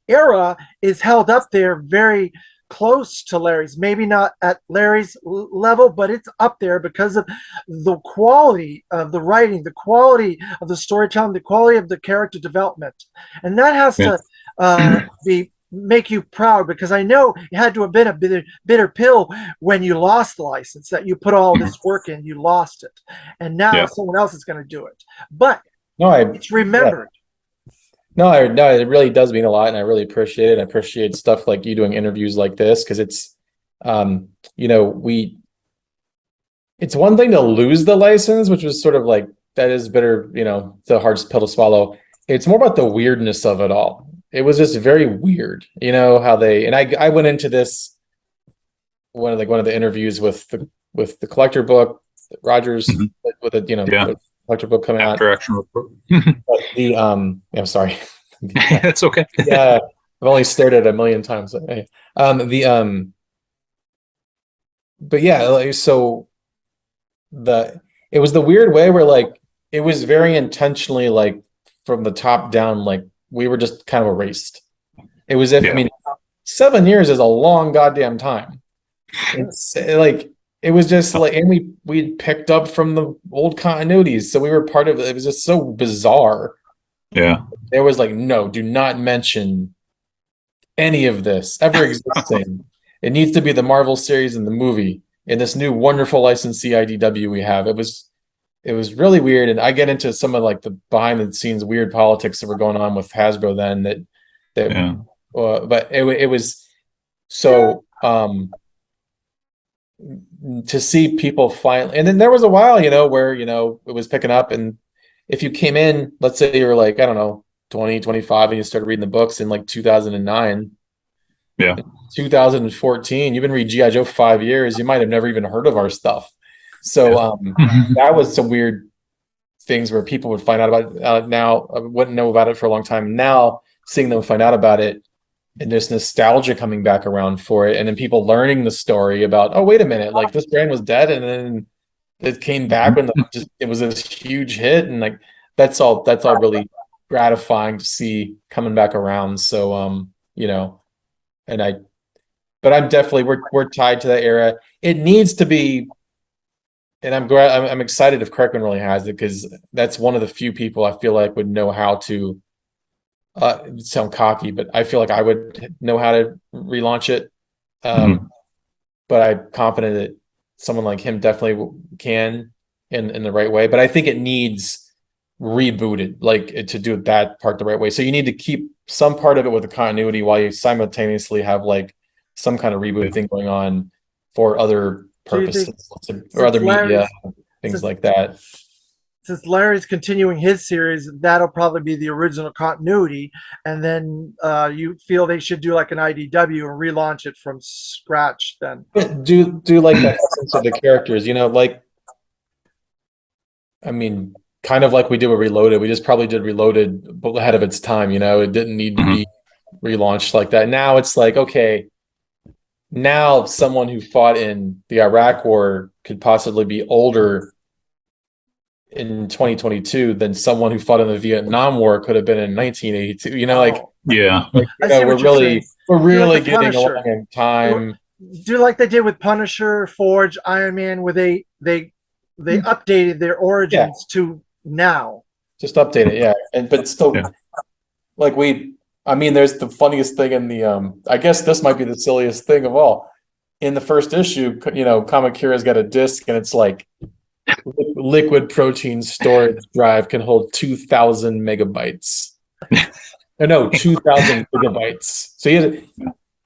era is held up there very close to Larry's, maybe not at Larry's level, but it's up there because of the quality of the writing, the quality of the storytelling, the quality of the character development. And that has to make you proud, because I know it had to have been a bitter pill when you lost the license, that you put all this work in, you lost it, and now someone else is going to do it. But it's remembered. No, it really does mean a lot, and I really appreciate it. I appreciate stuff like you doing interviews like this, because it's, it's one thing to lose the license, which was sort of like, that is bitter, it's a hard pill to swallow. It's more about the weirdness of it all. It was just very weird, how and I went into this one of the interviews with the collector book, Rogers, with the collector book coming After Action Report. I'm sorry. It's okay. Yeah, I've only stared at it a million times. but yeah, like, so the it was the weird way where like it was very intentionally like from the top down, like we were just kind of erased. It was if I Yeah. mean 7 years is a long goddamn time. It's like it was just like, and we picked up from the old continuities, so we were part of it. It was just so bizarre. Yeah. There was like, no, do not mention any of this ever existing. It needs to be the Marvel series and the movie in this new wonderful licensee IDW we have. It was really weird, and I get into some of like the behind the scenes weird politics that were going on with Hasbro then that Yeah. but it was so to see people finally, and then there was a while, where, it was picking up. And if you came in, let's say you were like, I don't know, 20, 25, and you started reading the books in like 2009, Yeah. 2014, you've been reading G.I. Joe 5 years, you might have never even heard of our stuff. So Mhm. that was some weird things where people would find out about it. Now I wouldn't know about it for a long time. Now seeing them find out about it, and there's nostalgia coming back around for it, and then people learning the story about, oh, wait a minute, like this brand was dead and then it came back when it was this huge hit, and like that's all really gratifying to see coming back around. So and I but I'm definitely, we're tied to that era. It needs to be, and I'm glad, I'm excited if Kirkman really has it, because that's one of the few people I feel like would know how to sound cocky, but I feel like I would know how to relaunch it. Mhm. But I'm confident that someone like him definitely can in the right way. But I think it needs rebooted, like to do that part the right way. So you need to keep some part of it with the continuity while you simultaneously have like some kind of reboot thing going on for other So you think purposes or since other media, Larry's things since like that. since Larry's continuing his series, that'll probably be the original continuity, and then you feel they should do like an IDW and relaunch it from scratch. Then Do like that essence of the characters, like, I mean, kind of like we did with Reloaded. We just probably did Reloaded ahead of its time. It didn't need to Mhm. be relaunched like that. Now it's like, okay, now someone who fought in the Iraq War could possibly be older in 2022 than someone who fought in the Vietnam War could have been in 1982. Like, oh, Yeah. I see we're what you're saying. Do like really the getting along Punisher. in Do, time. do like they did with Punisher, Forge, Iron Man, where they updated their Yeah, origins to now. just update it. Yeah, and but still, Yeah. like I mean, there's the funniest thing in the I guess this might be the silliest thing of all. In the first issue, Kamakira's got a disc, and it's like liquid protein storage drive can hold 2,000 megabytes. No, 2,000 gigabytes. So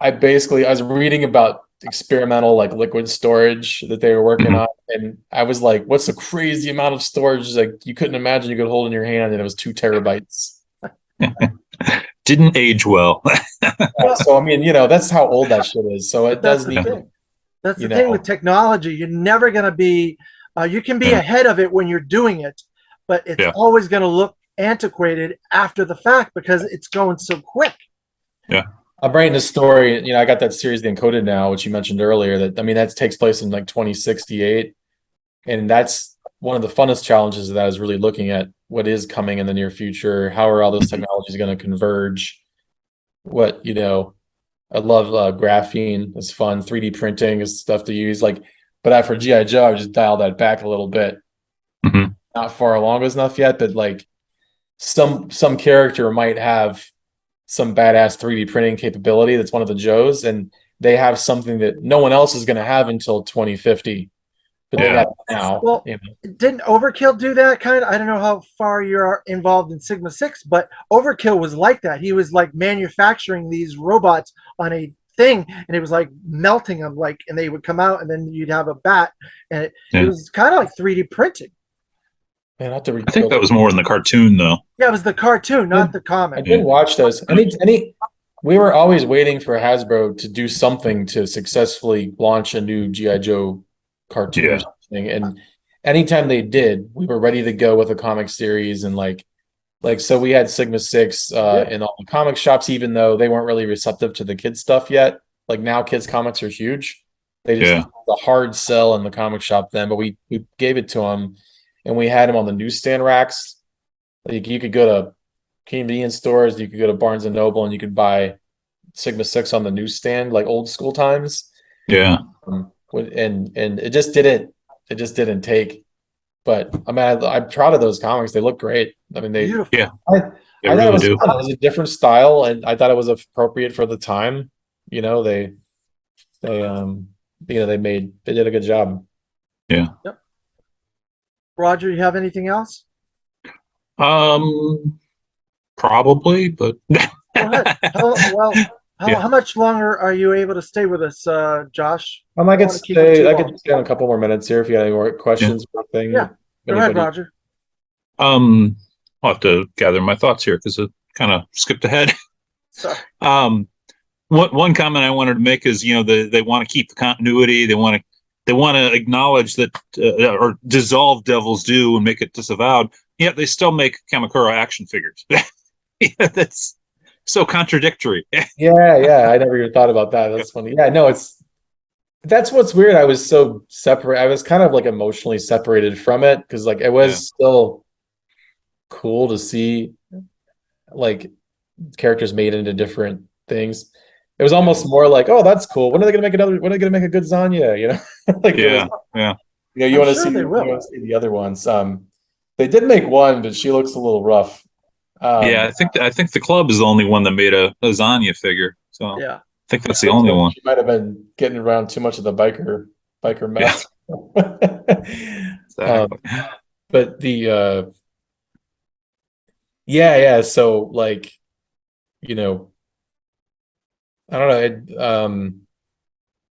I was reading about experimental like liquid storage that they were working Mhm. on, and I was like, what's the crazy amount of storage like you couldn't imagine you could hold in your hand, and it was 2 terabytes. Didn't age well. Well, So I mean, that's how old that shit is. So but it that's does the need, thing. That's you the thing with know, technology. You're never going to be, you can be Yeah. ahead of it when you're doing it, but it's Yeah. always going to look antiquated after the fact because it's going so quick. Yeah. I'm writing a story. I got that series, The Encoded Now, which you mentioned earlier. That, I mean, that takes place in like 2068, and that's one of the funnest challenges of that is really looking at what is coming in the near future. How are all those technologies going to converge? What, I love graphene. It's fun. 3D printing is stuff to use. Like, but for GI Joe, I just dial that back a little bit. Mhm. Not far along enough yet, but like some character might have some badass 3D printing capability that's one of the Joes, and they have something that no one else is going to have until 2050, but they Yeah. got it now. Well, didn't Overkill do that kind of? I don't know how far you're involved in Sigma 6, but Overkill was like that. He was like manufacturing these robots on a thing, and it was like melting them, like, and they would come out, and then you'd have a bat, and it Yeah. was kind of like 3D printing. Man, I have to I think rebuild. that was more in the cartoon, though. Yeah, it was the cartoon, not the I comic. Yeah. did watch those. We were always waiting for Hasbro to do something to successfully launch a new GI Joe cartoon or Yeah. something, and anytime they did, we were ready to go with a comic series. And so we had Sigma 6 Yeah, in all the comic shops, even though they weren't really receptive to the kids stuff yet. Like now kids comics are huge. They just Yeah. the hard sell in the comic shop then, but we gave it to them, and we had them on the newsstand racks. Like you could go to convenience stores, you could go to Barnes and Noble, and you could buy Sigma Six on the newsstand, like old school times. Yeah. And it just didn't take. But I mean, I'm proud of those comics. They look great. I mean, Beautiful. Yeah. I, They I thought it really was do. fun. It was a different style, and I thought it was appropriate for the time. You know, they did a good job. Yeah. Yep. Roger, you have anything else? Um, Probably, but Go ahead. yeah. How much longer are you able to stay with us, Josh? I I don't could want to keep it stay. too I long. could stay on a couple more minutes here if you have any more Yeah. questions or thing. Yeah. Go ahead, Anybody? Roger. I'll have to gather my thoughts here because it kind of skipped ahead. Sorry. Um, one comment I wanted to make is, they want to keep the continuity. They want to acknowledge that or dissolve Devil's Due and make it disavowed. Yet they still make Kamakura action figures. Yeah, that's so contradictory. Yeah. I never even thought about that. That's funny. Yeah, no, that's what's weird. I was so separate. I was kind of like emotionally separated from it because like it was still cool to see like characters made into different things. It was almost more like, oh, that's cool. When are they gonna make another? When are they gonna make a good Zanya? You know, like it was, Yeah. you I'm want to sure see they will. the other ones. They did make one, but she looks a little rough. Yeah, I think the club is the only one that made a lasagna figure. So I Yeah. think that's the only one. She might have been getting around too much of the biker Yeah, mess. exactly. But yeah. So like, you know, I don't know.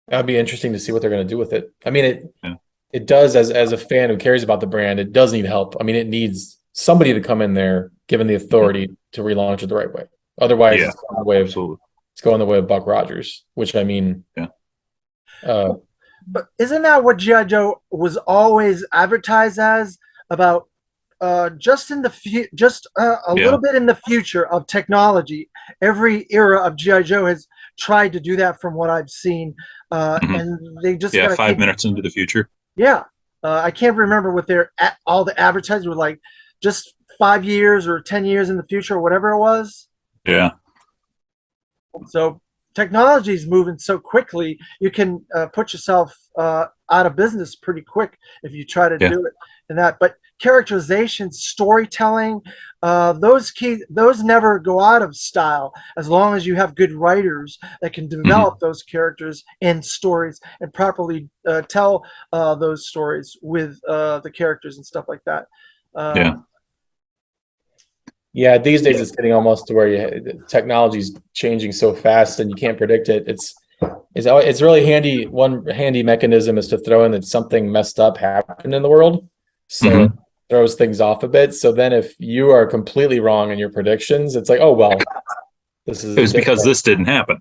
That'd be interesting to see what they're going to do with it. I mean, Yeah. it does as a fan who cares about the brand, it does need help. I mean, it needs somebody to come in there, given the authority to relaunch it the right way. Otherwise, Yeah, absolutely. it's going the way of Buck Rogers, which I mean, Yeah. But isn't that what G.I. Joe was always advertised as? About just in the just a Yeah. little bit in the future of technology. Every era of GI Joe has tried to do that, from what I've seen, Mhm. and they just Yeah, gotta 5 minutes into the future. Yeah, I can't remember what all the advertising were like. Just 5 years or 10 years in the future, or whatever it was. Yeah. So technology is moving so quickly, you can put yourself out of business pretty quick if you try to Yeah. do it in that. But characterization, storytelling, those never go out of style as long as you have good writers that can develop those characters and stories and properly tell those stories with the characters and stuff like that. Yeah. yeah, these days it's getting almost to where technology's changing so fast and you can't predict it. It's really handy. One handy mechanism is to throw in that something messed up happened in the world, so it throws things off a bit. So then, if you are completely wrong in your predictions, it's like, oh well, this is It was because different. this didn't happen.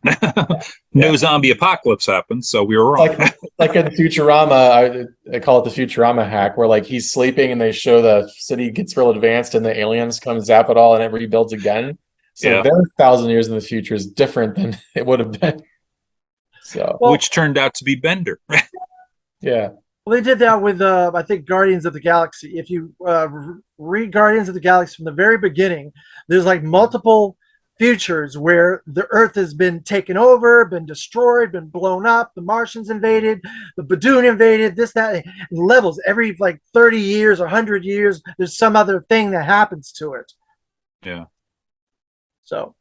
No zombie apocalypse happened, so we were wrong. Like in Futurama, I call it the Futurama hack, where like he's sleeping and they show the city gets real advanced and the aliens come zap it all and it rebuilds again. So Yeah. their 1,000 years in the future is different than it would have been. So Well, Which turned out to be Bender. yeah. Well, they did that with, I think, Guardians of the Galaxy. If you read Guardians of the Galaxy from the very beginning, there's like multiple futures where the Earth has been taken over, been destroyed, been blown up, the Martians invaded, the Badoon invaded, this, that, and levels. Every like 30 years or 100 years, there's some other thing that happens to it. Yeah. So,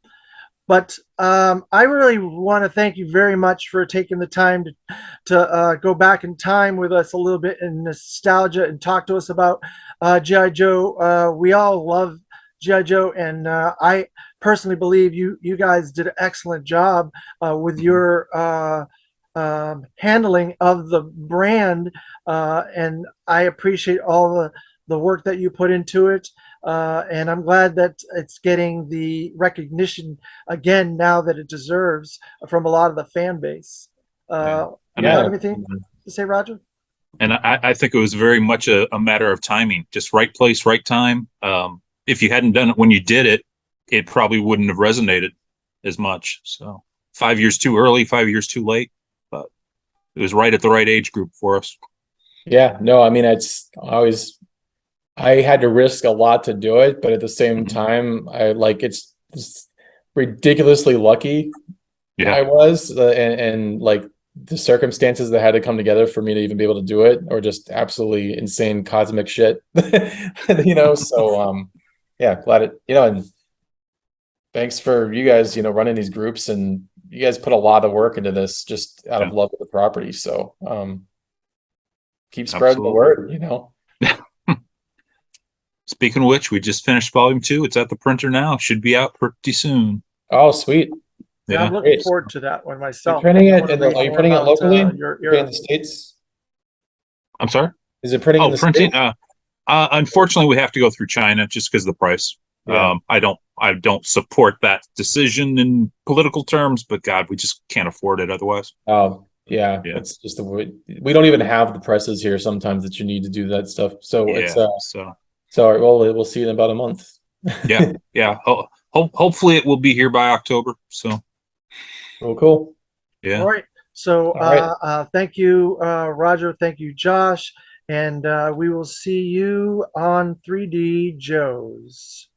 but I really want to thank you very much for taking the time to go back in time with us a little bit in nostalgia and talk to us about G.I. Joe. We all love G.I. Joe, and I personally believe you guys did an excellent job with your handling of the brand, and I appreciate all the work that you put into it. And I'm glad that it's getting the recognition again now that it deserves from a lot of the fan base. You have anything to say, Roger? And I think it was very much a matter of timing, just right place, right time. If you hadn't done it when you did it, it probably wouldn't have resonated as much. So 5 years too early, 5 years too late. But It was right at the right age group for us. Yeah, no, I mean, I had to risk a lot to do it, but at the same Mhm. time, it's ridiculously lucky Yeah, I was, and like the circumstances that had to come together for me to even be able to do it, or just absolutely insane cosmic shit, So, yeah, glad and thanks for you guys, running these groups, and you guys put a lot of work into this just out yeah, of love of the property. So, keep spreading the absolutely. word. Speaking of which, we just finished volume 2. It's at the printer now. Should be out pretty soon. Oh, sweet. Yeah, I'm Yeah. looking Great. forward to that one You're myself. printing I it want to read are you more printing it about locally? your Printing in era. the States? I'm sorry. Is it printing in Oh, the printing. States? Unfortunately, we have to go through China just because of the price. Yeah. I don't support that decision in political terms, but God, we just can't afford it otherwise. Oh, yeah. Yeah. It's just the way we don't even have the presses here sometimes that you need to do that stuff. So Yeah. So sorry, well, we'll see you in about a month. yeah, yeah. Hopefully, it will be here by October. So Cool. All yeah. right. So All right. thank you, Roger. Thank you, Josh. And we will see you on 3D Joe's.